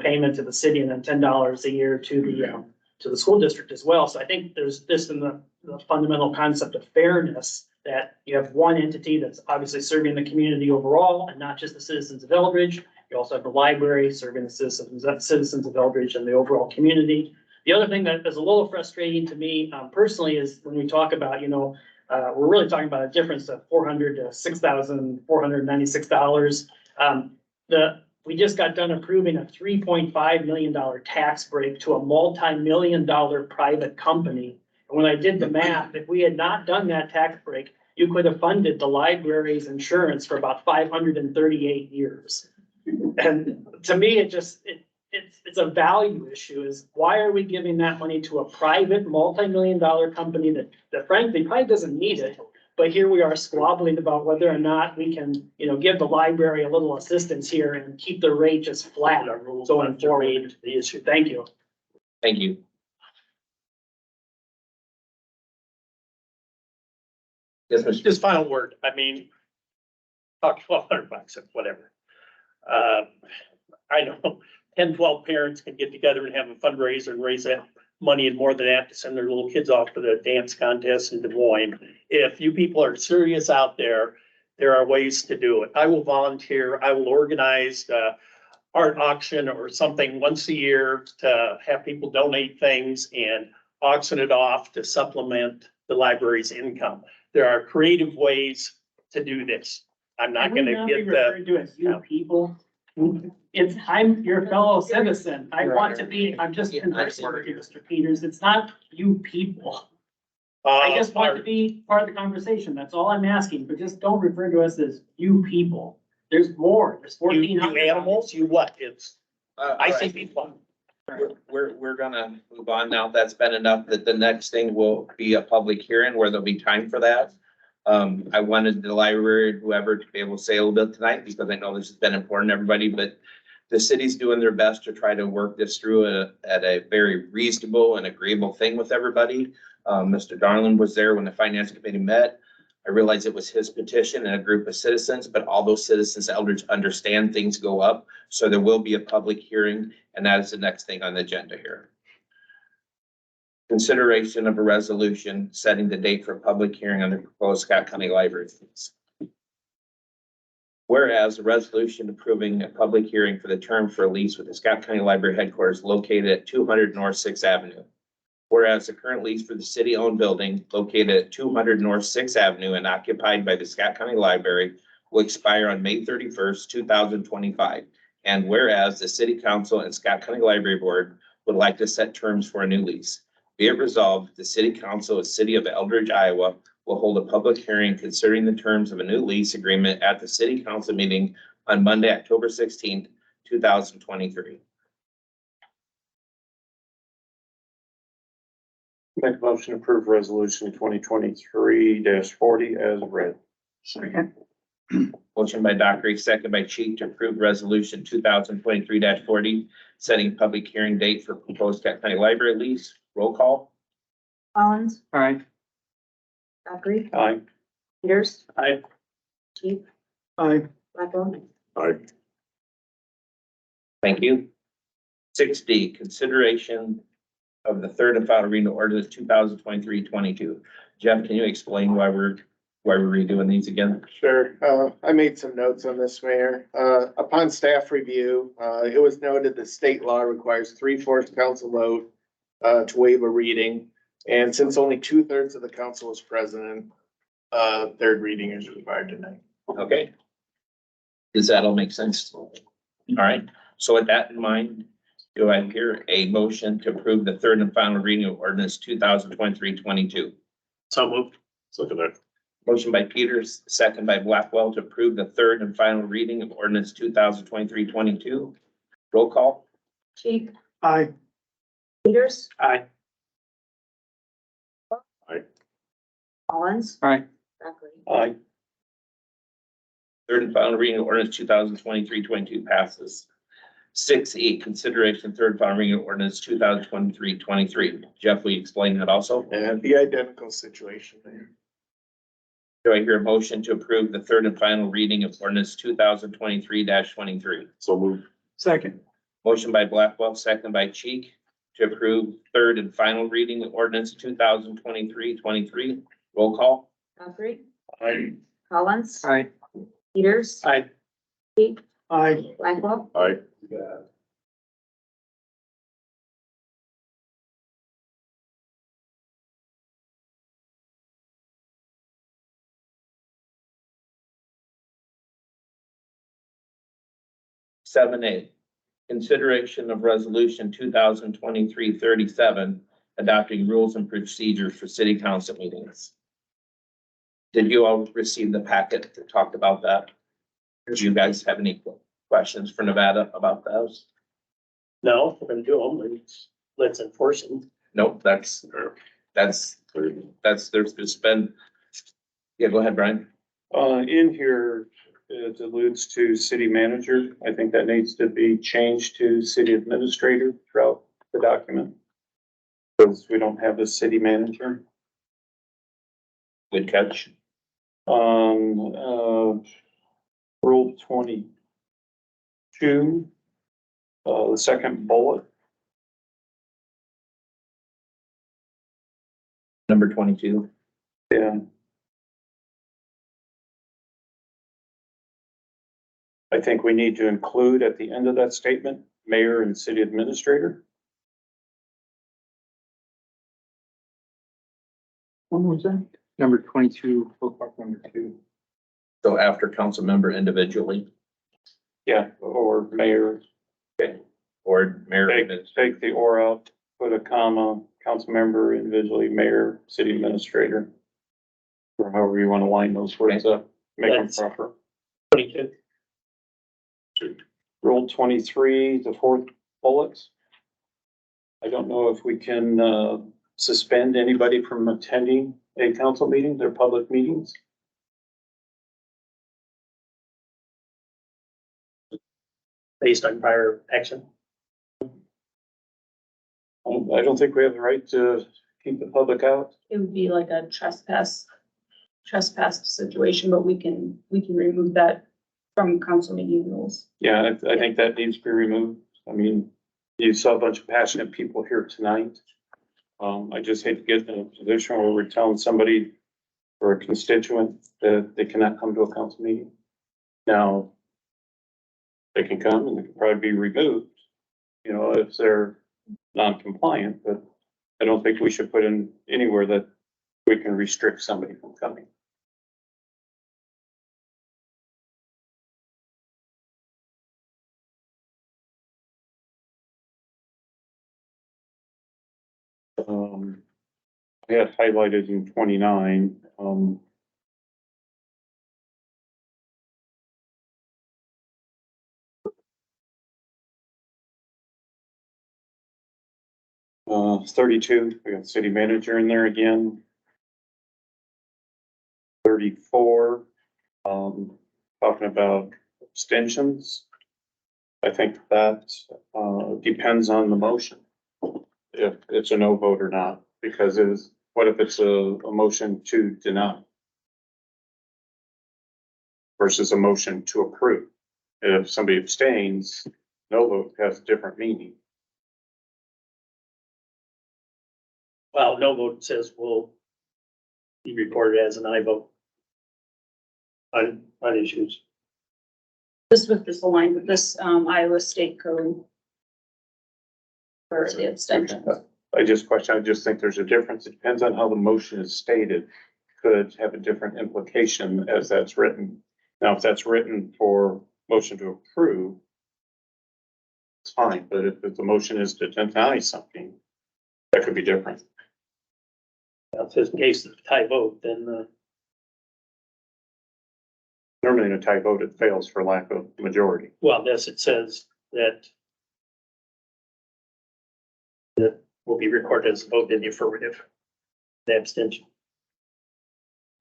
payment to the city, and then $10 a year to the school district as well. So I think there's this in the fundamental concept of fairness, that you have one entity that's obviously serving the community overall and not just the citizens of Eldridge. You also have the library serving the citizens of Eldridge and the overall community. The other thing that is a little frustrating to me personally is when we talk about, we're really talking about a difference of $400 to $6,496. We just got done approving a $3.5 million tax break to a multi-million-dollar private company. And when I did the math, if we had not done that tax break, you could have funded the library's insurance for about 538 years. And to me, it's a value issue, is why are we giving that money to a private multi-million-dollar company that frankly probably doesn't need it? But here we are squabbling about whether or not we can, give the library a little assistance here and keep the rate just flat going forward. The issue. Thank you. Thank you. Yes, Mr. Just final word. I mean, talk $1,200 or whatever. I know 10, 12 parents can get together and have a fundraiser and raise that money and more than that to send their little kids off to the dance contest in Des Moines. If you people are serious out there, there are ways to do it. I will volunteer. I will organize art auction or something once a year to have people donate things and auction it off to supplement the library's income. There are creative ways to do this. I'm not gonna get the. Do it, you people. I'm your fellow citizen. I'm just conversing with you, Mr. Peters. It's not you people. I just want to be part of the conversation. That's all I'm asking, but just don't refer to us as you people. There's more. There's 1,400. You animals, you what? I see people. We're gonna move on now. That's been enough. That the next thing will be a public hearing where there'll be time for that. I wanted the library, whoever, to be able to say a little bit tonight, because I know this has been important to everybody, but the city's doing their best to try to work this through at a very reasonable and agreeable thing with everybody. Mr. Darland was there when the finance committee met. I realized it was his petition and a group of citizens, but all those citizens, Eldridge, understand things go up. So there will be a public hearing, and that is the next thing on the agenda here. Consideration of a resolution setting the date for a public hearing on the proposed Scott County Library fees. Whereas a resolution approving a public hearing for the term for a lease with the Scott County Library headquarters located at 200 North 6th Avenue. Whereas the current lease for the city-owned building located at 200 North 6th Avenue and occupied by the Scott County Library will expire on May 31st, 2025. And whereas the City Council and Scott County Library Board would like to set terms for a new lease. Be it resolved, the City Council of the City of Eldridge, Iowa will hold a public hearing considering the terms of a new lease agreement at the City Council meeting on Monday, October 16th, 2023. Make a motion to approve resolution 2023-40 as read. Second. Motion by Dockery, second by Cheek to approve resolution 2023-40, setting public hearing date for proposed Scott County Library lease. Roll call. Collins, All right. Dockery, Aye. Peters, Aye. Chief, Aye. Blackwell. Thank you. 6D, consideration of the third and final reading of ordinance 2023-22. Jeff, can you explain why Why are we redoing these again? Sure. I made some notes on this, Mayor. Upon staff review, it was noted that state law requires 3/4 council vote to waive a reading. And since only 2/3 of the council is present, third reading is required tonight. Okay. Does that all make sense? All right, so with that in mind, do I hear a motion to approve the third and final reading of ordinance 2023-22? So moved. Second that. Motion by Peters, second by Blackwell to approve the third and final reading of ordinance 2023-22. Roll call. Cheek, Aye. Peters, Aye. Collins. Aye. Dockery. Aye. Third and final reading of ordinance 2023-22 passes. 6E, consideration third and final reading of ordinance 2023-23. Jeff, will you explain that also? And the identical situation there. Do I hear a motion to approve the third and final reading of ordinance 2023-23? So moved. Second. Motion by Blackwell, second by Cheek to approve third and final reading of ordinance 2023-23. Roll call. Dockery. Aye. Collins. Aye. Peters. Aye. Cheek, Aye. Blackwell. Aye. Seven A, consideration of resolution 2023-37, adopting rules and procedures for city council meetings. Did you all receive the packet that talked about that? Do you guys have any questions for Nevada about those? No, we're gonna do them. Let's enforce them. Nope, there's just been. Yeah, go ahead, Brian. In here, it alludes to city manager. I think that needs to be changed to city administrator throughout the document. Because we don't have a city manager. Good catch. Rule 22, the second bullet. Number 22. Yeah. I think we need to include at the end of that statement, mayor and city administrator. What was that? Number 22, bookmark number 2. So after council member individually, Yeah, or mayor. or mayor. Take the or out, put a comma, council member individually, mayor, city administrator. Or however you want to line those words up, make them That's- proper. 22. Rule 23, the fourth bullet. I don't know if we can, suspend anybody from attending a council meeting, their public meetings. Based on prior action. I don't think we have the right to keep the public out. It would be like a trespass situation, but we can remove that from council meeting rules. Yeah, I think that needs to be removed. I mean, you saw a bunch of passionate people here tonight. I just hate to get in a position where we're telling somebody or a constituent that they cannot come to a council meeting. Now, they can come and they can probably be removed, you know, if they're non-compliant, but I don't think we should put in anywhere that we can restrict somebody from coming. I had highlighted in 29, uh, 32, we got city manager in there again. 34, talking about abstentions. I think that, depends on the motion. If it's a no vote or not, because what if it's a motion to deny? Versus a motion to approve. If somebody abstains, no vote has a different meaning. Well, no vote says will be reported as an aye vote. on issues. This with this aligned with this Iowa State code. For the extension. I just think there's a difference. It depends on how the motion is stated. Could have a different implication as that's written. Now, if that's written for motion to approve, it's fine, but if the motion is to deny something, that could be different. If it's in case of tie vote, then, Normally in a tie vote, it fails for lack of majority. well, this, it says that will be recorded as a vote in the affirmative, the abstention.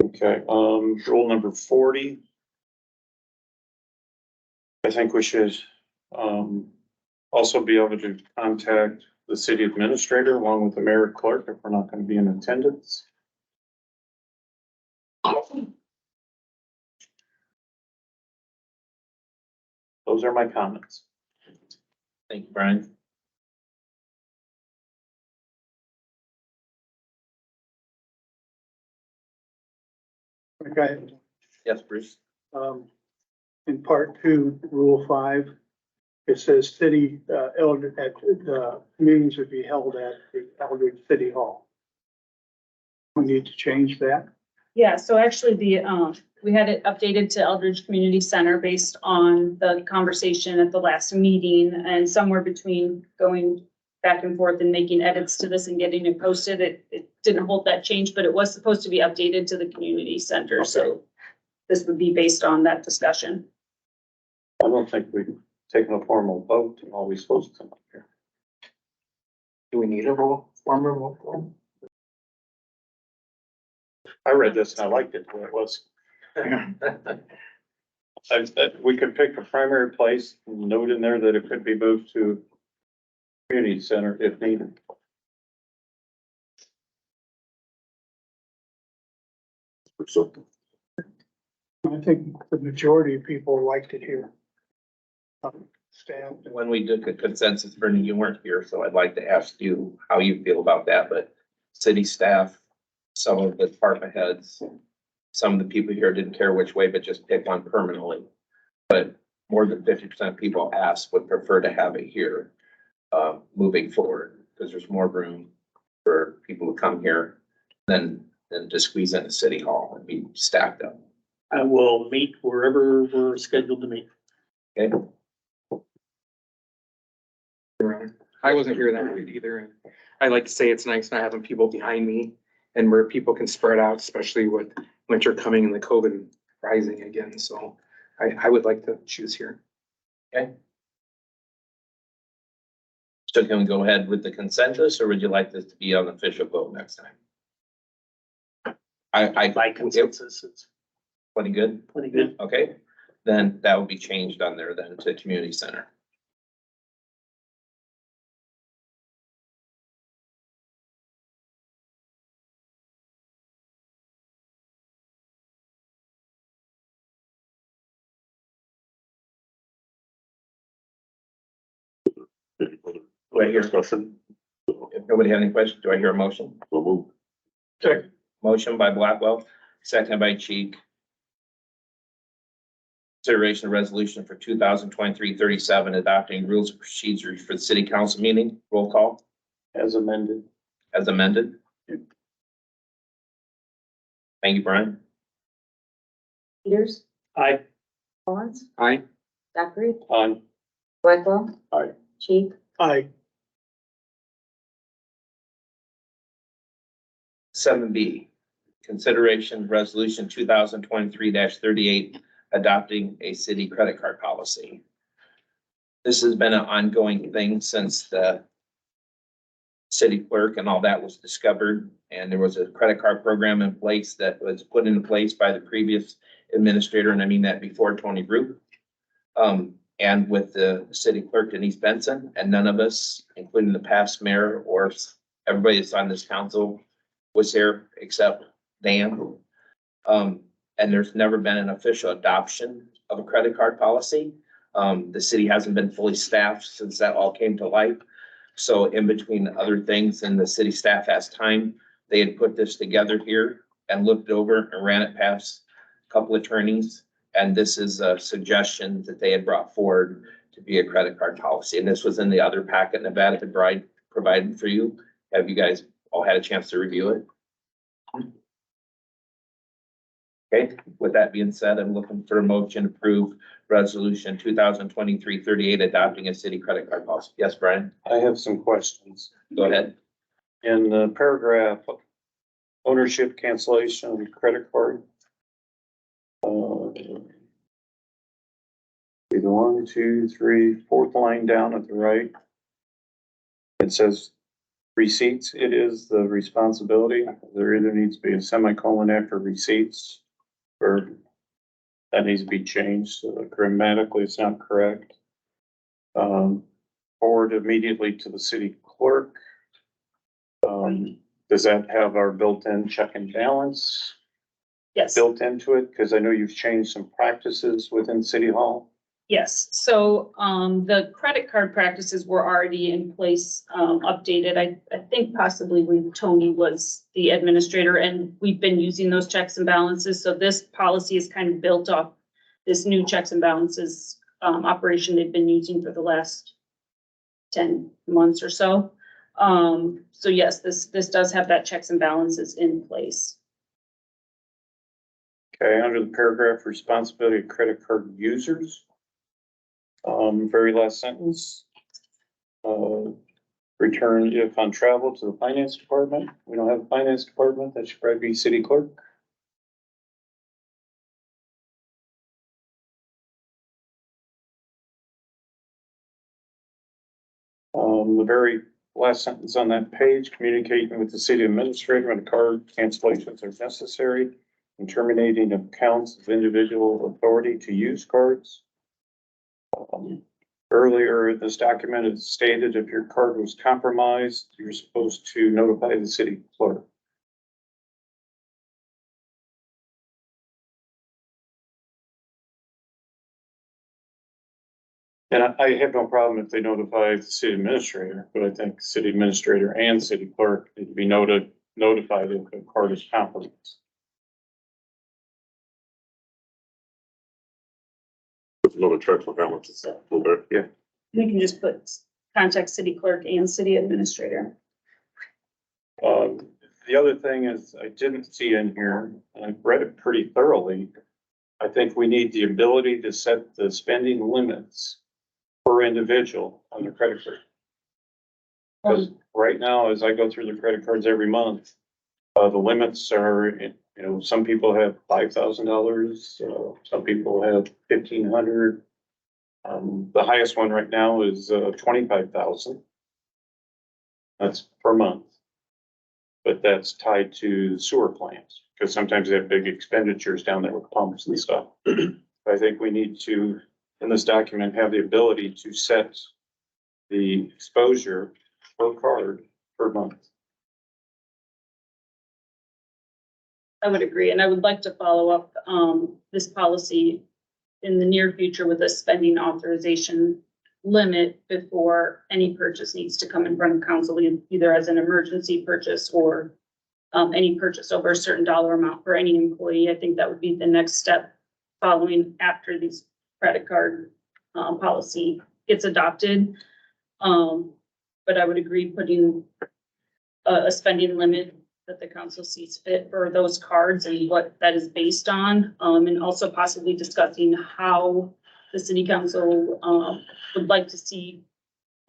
Okay, rule number 40. I think we should, also be able to contact the city administrator along with the mayor clerk if we're not going to be in attendance. Those are my comments. Thank you, Brian. Okay, Yes, Bruce. in part two, rule 5, it says city, the meetings would be held at the Eldridge City Hall. We need to change that. Yeah, so actually we had it updated to Eldridge Community Center based on the conversation at the last meeting, and somewhere between going back and forth and making edits to this and getting it posted, it didn't hold that change, but it was supposed to be updated to the community center, so this would be based on that discussion. I don't think we've taken a formal vote and all we supposed to come up here. Do we need a formal roll call? I read this and I liked it where it was. We could pick a primary place, note in there that it could be moved to community center if needed. I think the majority of people liked it here. Staff, When we did the consensus, Bernie, you weren't here, so I'd like to ask you how you feel about that, but city staff, some of the department heads, some of the people here didn't care which way, but just pick one permanently. But more than 50% of people asked would prefer to have it here, moving forward, because there's more room for people to come here than to squeeze in a city hall and be stacked up. I will meet wherever we're scheduled to meet. Okay? I wasn't here that night either, and I like to say it's nice not having people behind me and where people can spread out, especially with winter coming and the COVID rising again, so I would like to choose here. Okay. So can we go ahead with the consensus, or would you like this to be on official vote next time? My consensus is Plenty good? plenty good. Okay, then that will be changed on there then to community center. Do I hear, Discussion. if nobody has any questions, do I hear a motion? So move. Second. Motion by Blackwell, seconded by Cheek. Consideration of resolution for 2023-37, adopting rules and procedures for the city council meeting. Roll call As amended. as amended. Thank you, Brian. Peters, I, Collins, Aye. Zachary, On. Blackwell. Aye. Cheek, Aye. 7B, consideration of resolution 2023-38, adopting a city credit card policy. This has been an ongoing thing since the city clerk and all that was discovered. And there was a credit card program in place that was put into place by the previous administrator, and I mean that before Tony Roop. And with the city clerk Denise Benson, and none of us, including the past mayor or everybody that's on this council, was here except Dan. And there's never been an official adoption of a credit card policy. The city hasn't been fully staffed since that all came to light. So in between other things, and the city staff has time, they had put this together here and looked it over and ran it past couple attorneys, and this is a suggestion that they had brought forward to be a credit card policy, and this was in the other packet Nevada had provided for you. Have you guys all had a chance to review it? Okay, with that being said, I'm looking for a motion to approve resolution 2023-38, adopting a city credit card policy. Yes, Brian, I have some questions. go ahead. In the paragraph, ownership cancellation of credit card. Either 1, 2, 3, fourth line down at the right. It says receipts. It is the responsibility. There either needs to be a semicolon after receipts, or that needs to be changed. So grammatically, it's not correct. Forward immediately to the city clerk. Does that have our built-in check and balance Yes. built into it? Because I know you've changed some practices within City Hall. Yes, so, the credit card practices were already in place, updated. I think possibly when Tony was the administrator, and we've been using those checks and balances. So this policy is kind of built off this new checks and balances, operation they've been using for the last 10 months or so. So yes, this does have that checks and balances in place. Okay, under the paragraph responsibility of credit card users. Very last sentence. Return if on travel to the finance department. We don't have a finance department. That should probably be city clerk. The very last sentence on that page, communicating with the city administrator when card cancellations are necessary and terminating accounts of individual authority to use cards. Earlier, this document is stated if your card was compromised, you're supposed to notify the city clerk. And I have no problem if they notify the city administrator, but I think city administrator and city clerk need to be notified if the card is compromised. Another check for balance. Okay. We can just put contact city clerk and city administrator. The other thing is, I didn't see in here, and I've read it pretty thoroughly. I think we need the ability to set the spending limits per individual on their credit card. Because right now, as I go through the credit cards every month, the limits are, some people have $5,000, some people have 1,500. The highest one right now is 25,000. That's per month. But that's tied to sewer plants, because sometimes they have big expenditures down there with pumps and stuff. I think we need to, in this document, have the ability to set the exposure per card per month. I would agree, and I would like to follow up, this policy in the near future with a spending authorization limit before any purchase needs to come in front of council, either as an emergency purchase or any purchase over a certain dollar amount for any employee. I think that would be the next step following after these credit card policy gets adopted. But I would agree putting a spending limit that the council sees fit for those cards and what that is based on, and also possibly discussing how the city council would like to see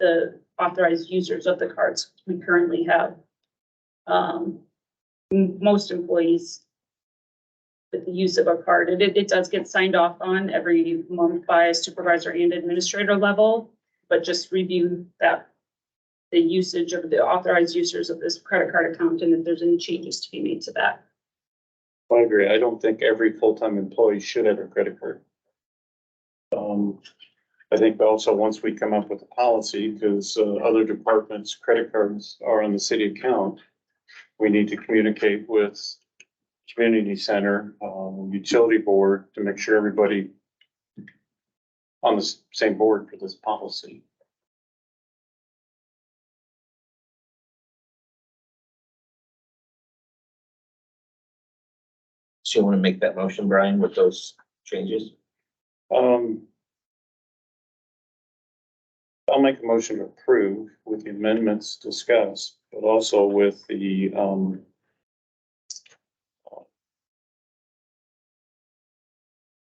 the authorized users of the cards we currently have. Most employees with the use of a card, it does get signed off on every month by a supervisor and administrator level, but just review that the usage of the authorized users of this credit card account and if there's any changes to be made to that. I agree. I don't think every full-time employee should have a credit card. I think also once we come up with a policy, because other departments' credit cards are on the city account, we need to communicate with community center, utility board to make sure everybody on the same board for this policy. So you want to make that motion, Brian, with those changes? Um, I'll make a motion to approve with the amendments discussed, but also with the,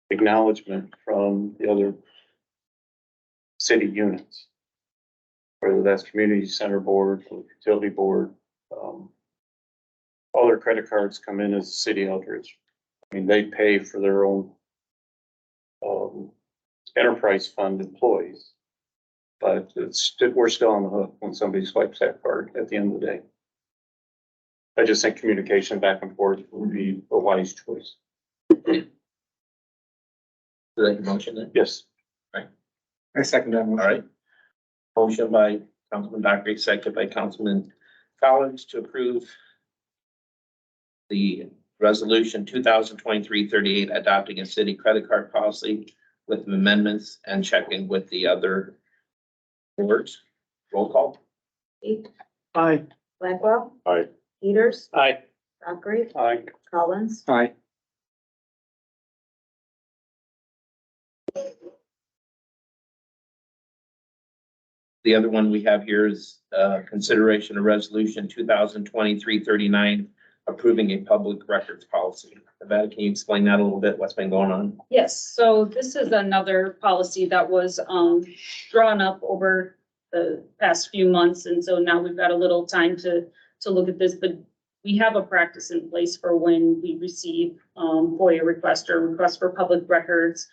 acknowledgement from the other city units. Whether that's community center board or utility board, all their credit cards come in as city Eldridge. I mean, they pay for their own enterprise fund employees. But we're still on the hook when somebody swipes that card at the end of the day. I just think communication back and forth would be a wise choice. Do that motion then? Yes. I second that one. All right. Motion by Councilman Dockery, second by Councilman Collins to approve the resolution 2023-38 adopting a city credit card policy with amendments and checking with the other boards. Roll call. Keith, Aye. Blackwell. Aye. Peters, Aye. Dockery, Aye. Collins. Aye. The other one we have here is consideration of resolution 2023-39 approving a public records policy. Nevada, can you explain that a little bit? What's been going on? Yes, so this is another policy that was drawn up over the past few months, and so now we've got a little time to look at this, but we have a practice in place for when we receive FOIA request or request for public records.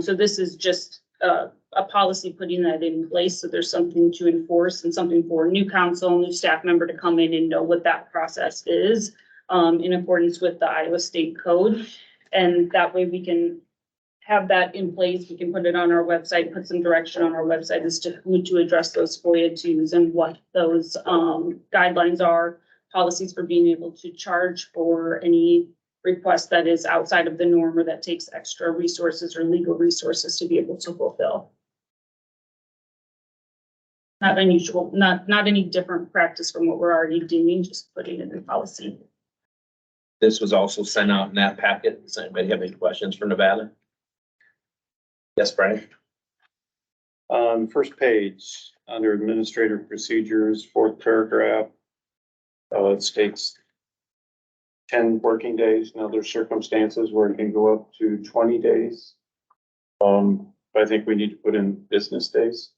So this is just a policy putting that in place, so there's something to enforce and something for new council, new staff member to come in and know what that process is in accordance with the Iowa State Code. And that way we can have that in place. We can put it on our website, put some direction on our website as to who to address those FOIA tos and what those guidelines are, policies for being able to charge for any request that is outside of the norm or that takes extra resources or legal resources to be able to fulfill. Not unusual, not any different practice from what we're already doing, just putting it in policy. This was also sent out in that packet. Does anybody have any questions for Nevada? Yes, Brian? On the first page, under administrative procedures, fourth paragraph, it states 10 working days. Now there's circumstances where it can go up to 20 days. But I think we need to put in business days.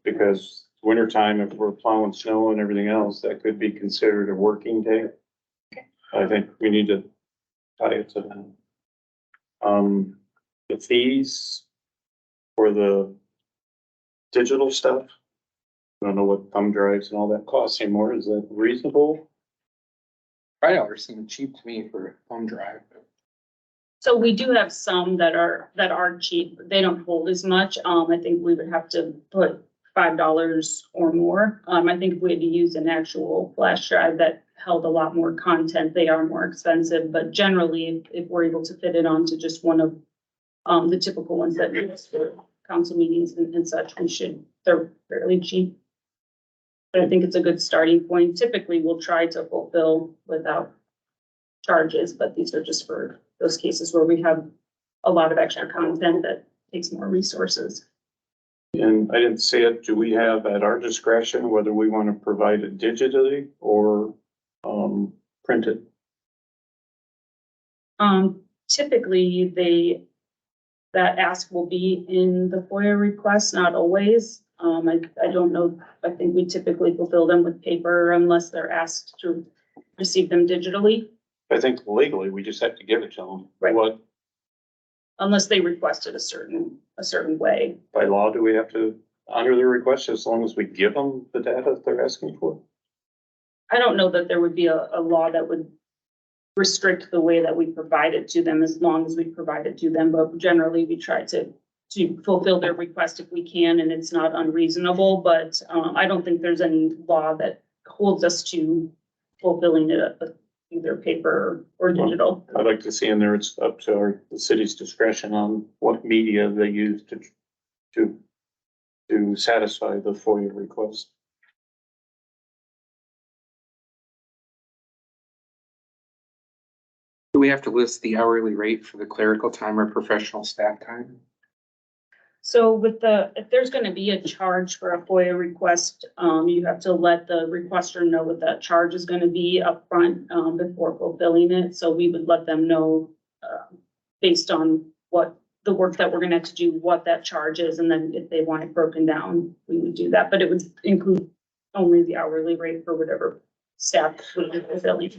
Because wintertime, if we're plowing snow and everything else, that could be considered a working day. I think we need to tie it to that. The fees for the digital stuff. I don't know what thumb drives and all that costs anymore. Is that reasonable? $5 seemed cheap to me for a thumb drive. So we do have some that are cheap. They don't hold as much. I think we would have to put $5 or more. I think if we had to use an actual flash drive that held a lot more content, they are more expensive. But generally, if we're able to fit it onto just one of the typical ones that we use for council meetings and such, they're fairly cheap. But I think it's a good starting point. Typically, we'll try to fulfill without charges, but these are just for those cases where we have a lot of extra content that takes more resources. And I didn't see it. Do we have at our discretion whether we want to provide it digitally or printed? Typically, that ask will be in the FOIA request, not always. I don't know. I think we typically fulfill them with paper unless they're asked to receive them digitally. I think legally, we just have to give it to them. Right. What, Unless they requested a certain way. by law, do we have to honor their request as long as we give them the data they're asking for? I don't know that there would be a law that would restrict the way that we provide it to them as long as we provide it to them, but generally we try to fulfill their request if we can and it's not unreasonable, but I don't think there's any law that holds us to fulfilling it either paper or digital. I'd like to see in there, it's up to the city's discretion on what media they use to satisfy the FOIA request. Do we have to list the hourly rate for the clerical time or professional staff time? So with if there's gonna be a charge for a FOIA request, you have to let the requester know what that charge is gonna be upfront, before fulfilling it. So we would let them know, based on what the work that we're gonna have to do, what that charge is, and then if they want it broken down, we would do that, but it would include only the hourly rate for whatever staff would be fulfilling.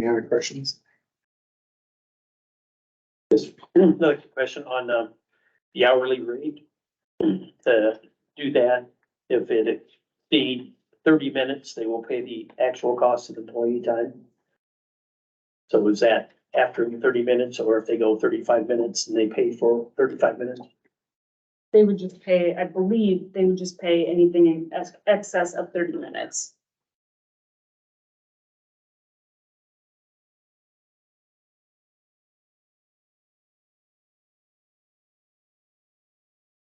Any other questions? Just another question on, the hourly rate. To do that, if it exceeds 30 minutes, they will pay the actual cost of employee time. So is that after 30 minutes, or if they go 35 minutes and they pay for 35 minutes? They would just pay, I believe, they would just pay anything in excess of 30 minutes.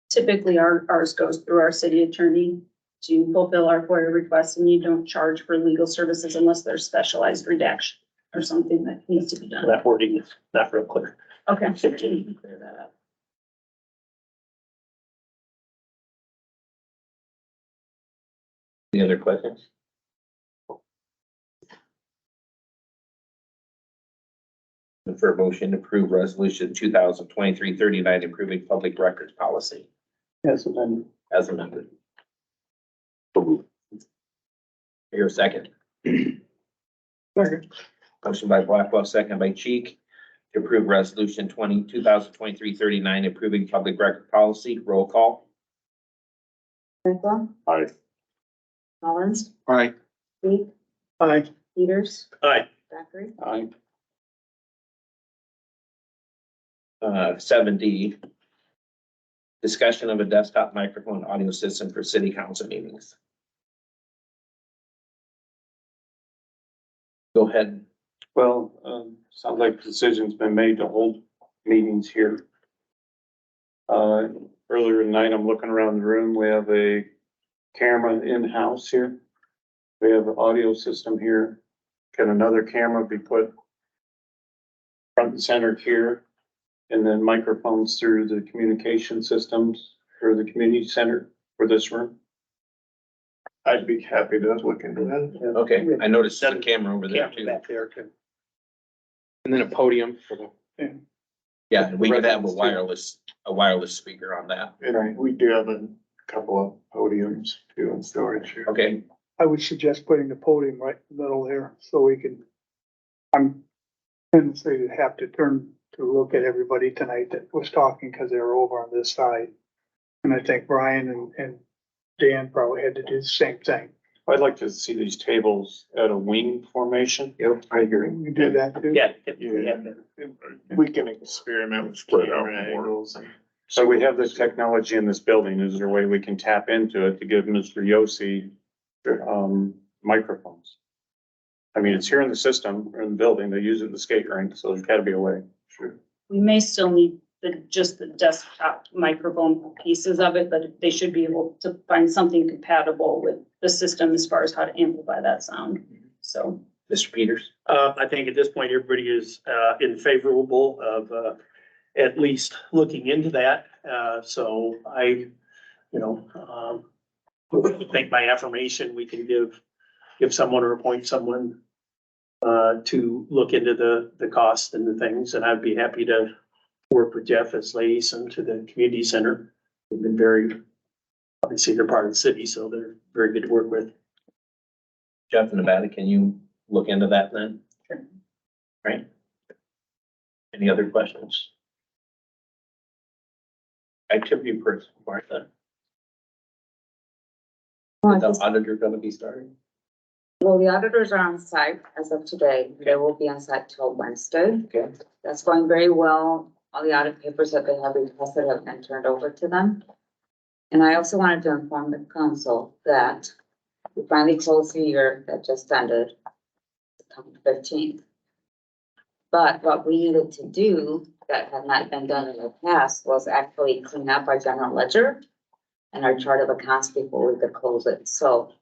Typically, ours goes through our city attorney to fulfill our FOIA requests, and you don't charge for legal services unless there's specialized redaction or something that needs to be done. That wording is not real clear. Okay, so you can clear that up. Any other questions? For a motion to approve resolution 2023-39, improving public records policy Yes, and then as amended. Here a second. Second. Motion by Blackwell, second by Cheek, to approve resolution 2023-39, improving public record policy. Roll call. Blackwell, Aye. Collins, Aye. Speak, Aye. Peters, Aye. Zachary. Aye. 7D, discussion of a desktop microphone audio system for city council meetings. Go ahead. Well, sounds like the decision's been made to hold meetings here. Earlier tonight, I'm looking around the room, we have a camera in-house here. We have an audio system here. Can another camera be put front and center here? And then microphones through the communication systems for the community center for this room? I'd be happy to look into that. Okay, I noticed there's a camera over there Camera too. back there too. And then a podium for the. Yeah, and we could have a wireless speaker on that. And we do have a couple of podiums too in storage here. Okay, I would suggest putting the podium right in the middle there so we can, I'm tendency to have to turn to look at everybody tonight that was talking because they were over on this side. And I think Brian and Dan probably had to do the same thing. I'd like to see these tables at a wing formation. Yep, I agree. We do that too. Yeah. We can experiment with Spread out camera more. angles. So we have this technology in this building. Is there a way we can tap into it to give Mr. Yossi, microphones? I mean, it's here in the system, or in the building, they use it in the skate rink, so there's gotta be a way. Sure. We may still need just the desktop microphone pieces of it, but they should be able to find something compatible with the system as far as how to amplify that sound. So, Mr. Peters? I think at this point, everybody is, in favorable of, at least looking into that. So I, think by affirmation, we can give someone or appoint someone to look into the cost and the things, and I'd be happy to work with Jeff as liaison to the community center. They've been obviously they're part of the city, so they're very good to work with. Jeff in Nevada, can you look into that then? Sure. Right? Any other questions? Activity person, Martha. Is the auditor gonna be starting? Well, the auditors are on site as of today. They will be on site till Wednesday. Okay. That's going very well. All the audit papers that they have requested have been turned over to them. And I also wanted to inform the council that we finally closed the year that just ended, September 15th. But what we needed to do that had not been done in the past was actually clean up our general ledger and our chart of accounts before we could close it. So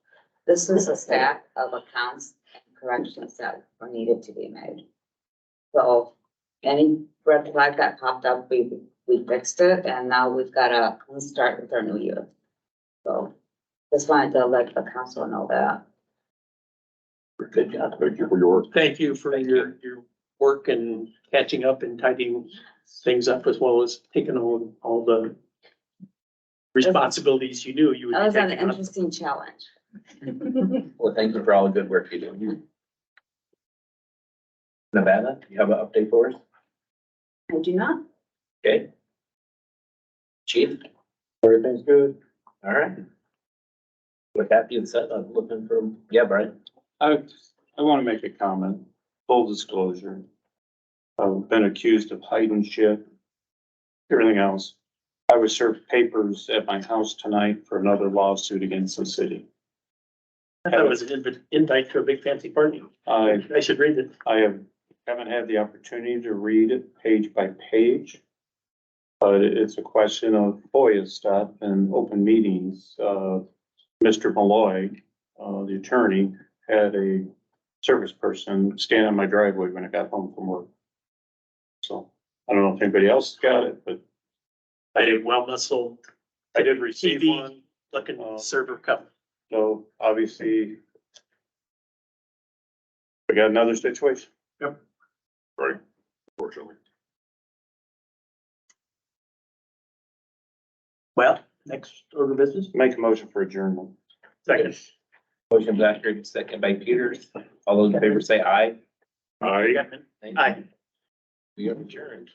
this is a stack of accounts and corrections that were needed to be made. So any red flag that popped up, we fixed it, and now we've got a clean start with our new year. So just wanted to let the council know that. Good job. Thank you for your work. Thank you for your work and catching up and tidying things up as well as taking on all the responsibilities you knew you would That be was an taking on. interesting challenge. Well, thank you for all the good work you do. Nevada, you have an update for us? I do not. Okay. Chief, Everything's good. all right. With that being said, I'm looking for, yeah, Brian. I want to make a comment, full disclosure. I've been accused of hiding shit, everything else. I was served papers at my house tonight for another lawsuit against the city. I thought it was an invite to a big fancy party. I should read it. I haven't had the opportunity to read it page by page. But it's a question of FOIA stuff and open meetings. Mr. Malloy, the attorney, had a service person stand on my driveway when I got home from work. So I don't know if anybody else got it, but I did well muscle I did receive TV one. looking server cup. So obviously we got another situation. Right, fortunately. Well, next order of business. Make a motion for adjournment. Second. Motion by Ackert, second by Peters. All those in favor say aye. I Thank you. Aye. We are adjourned.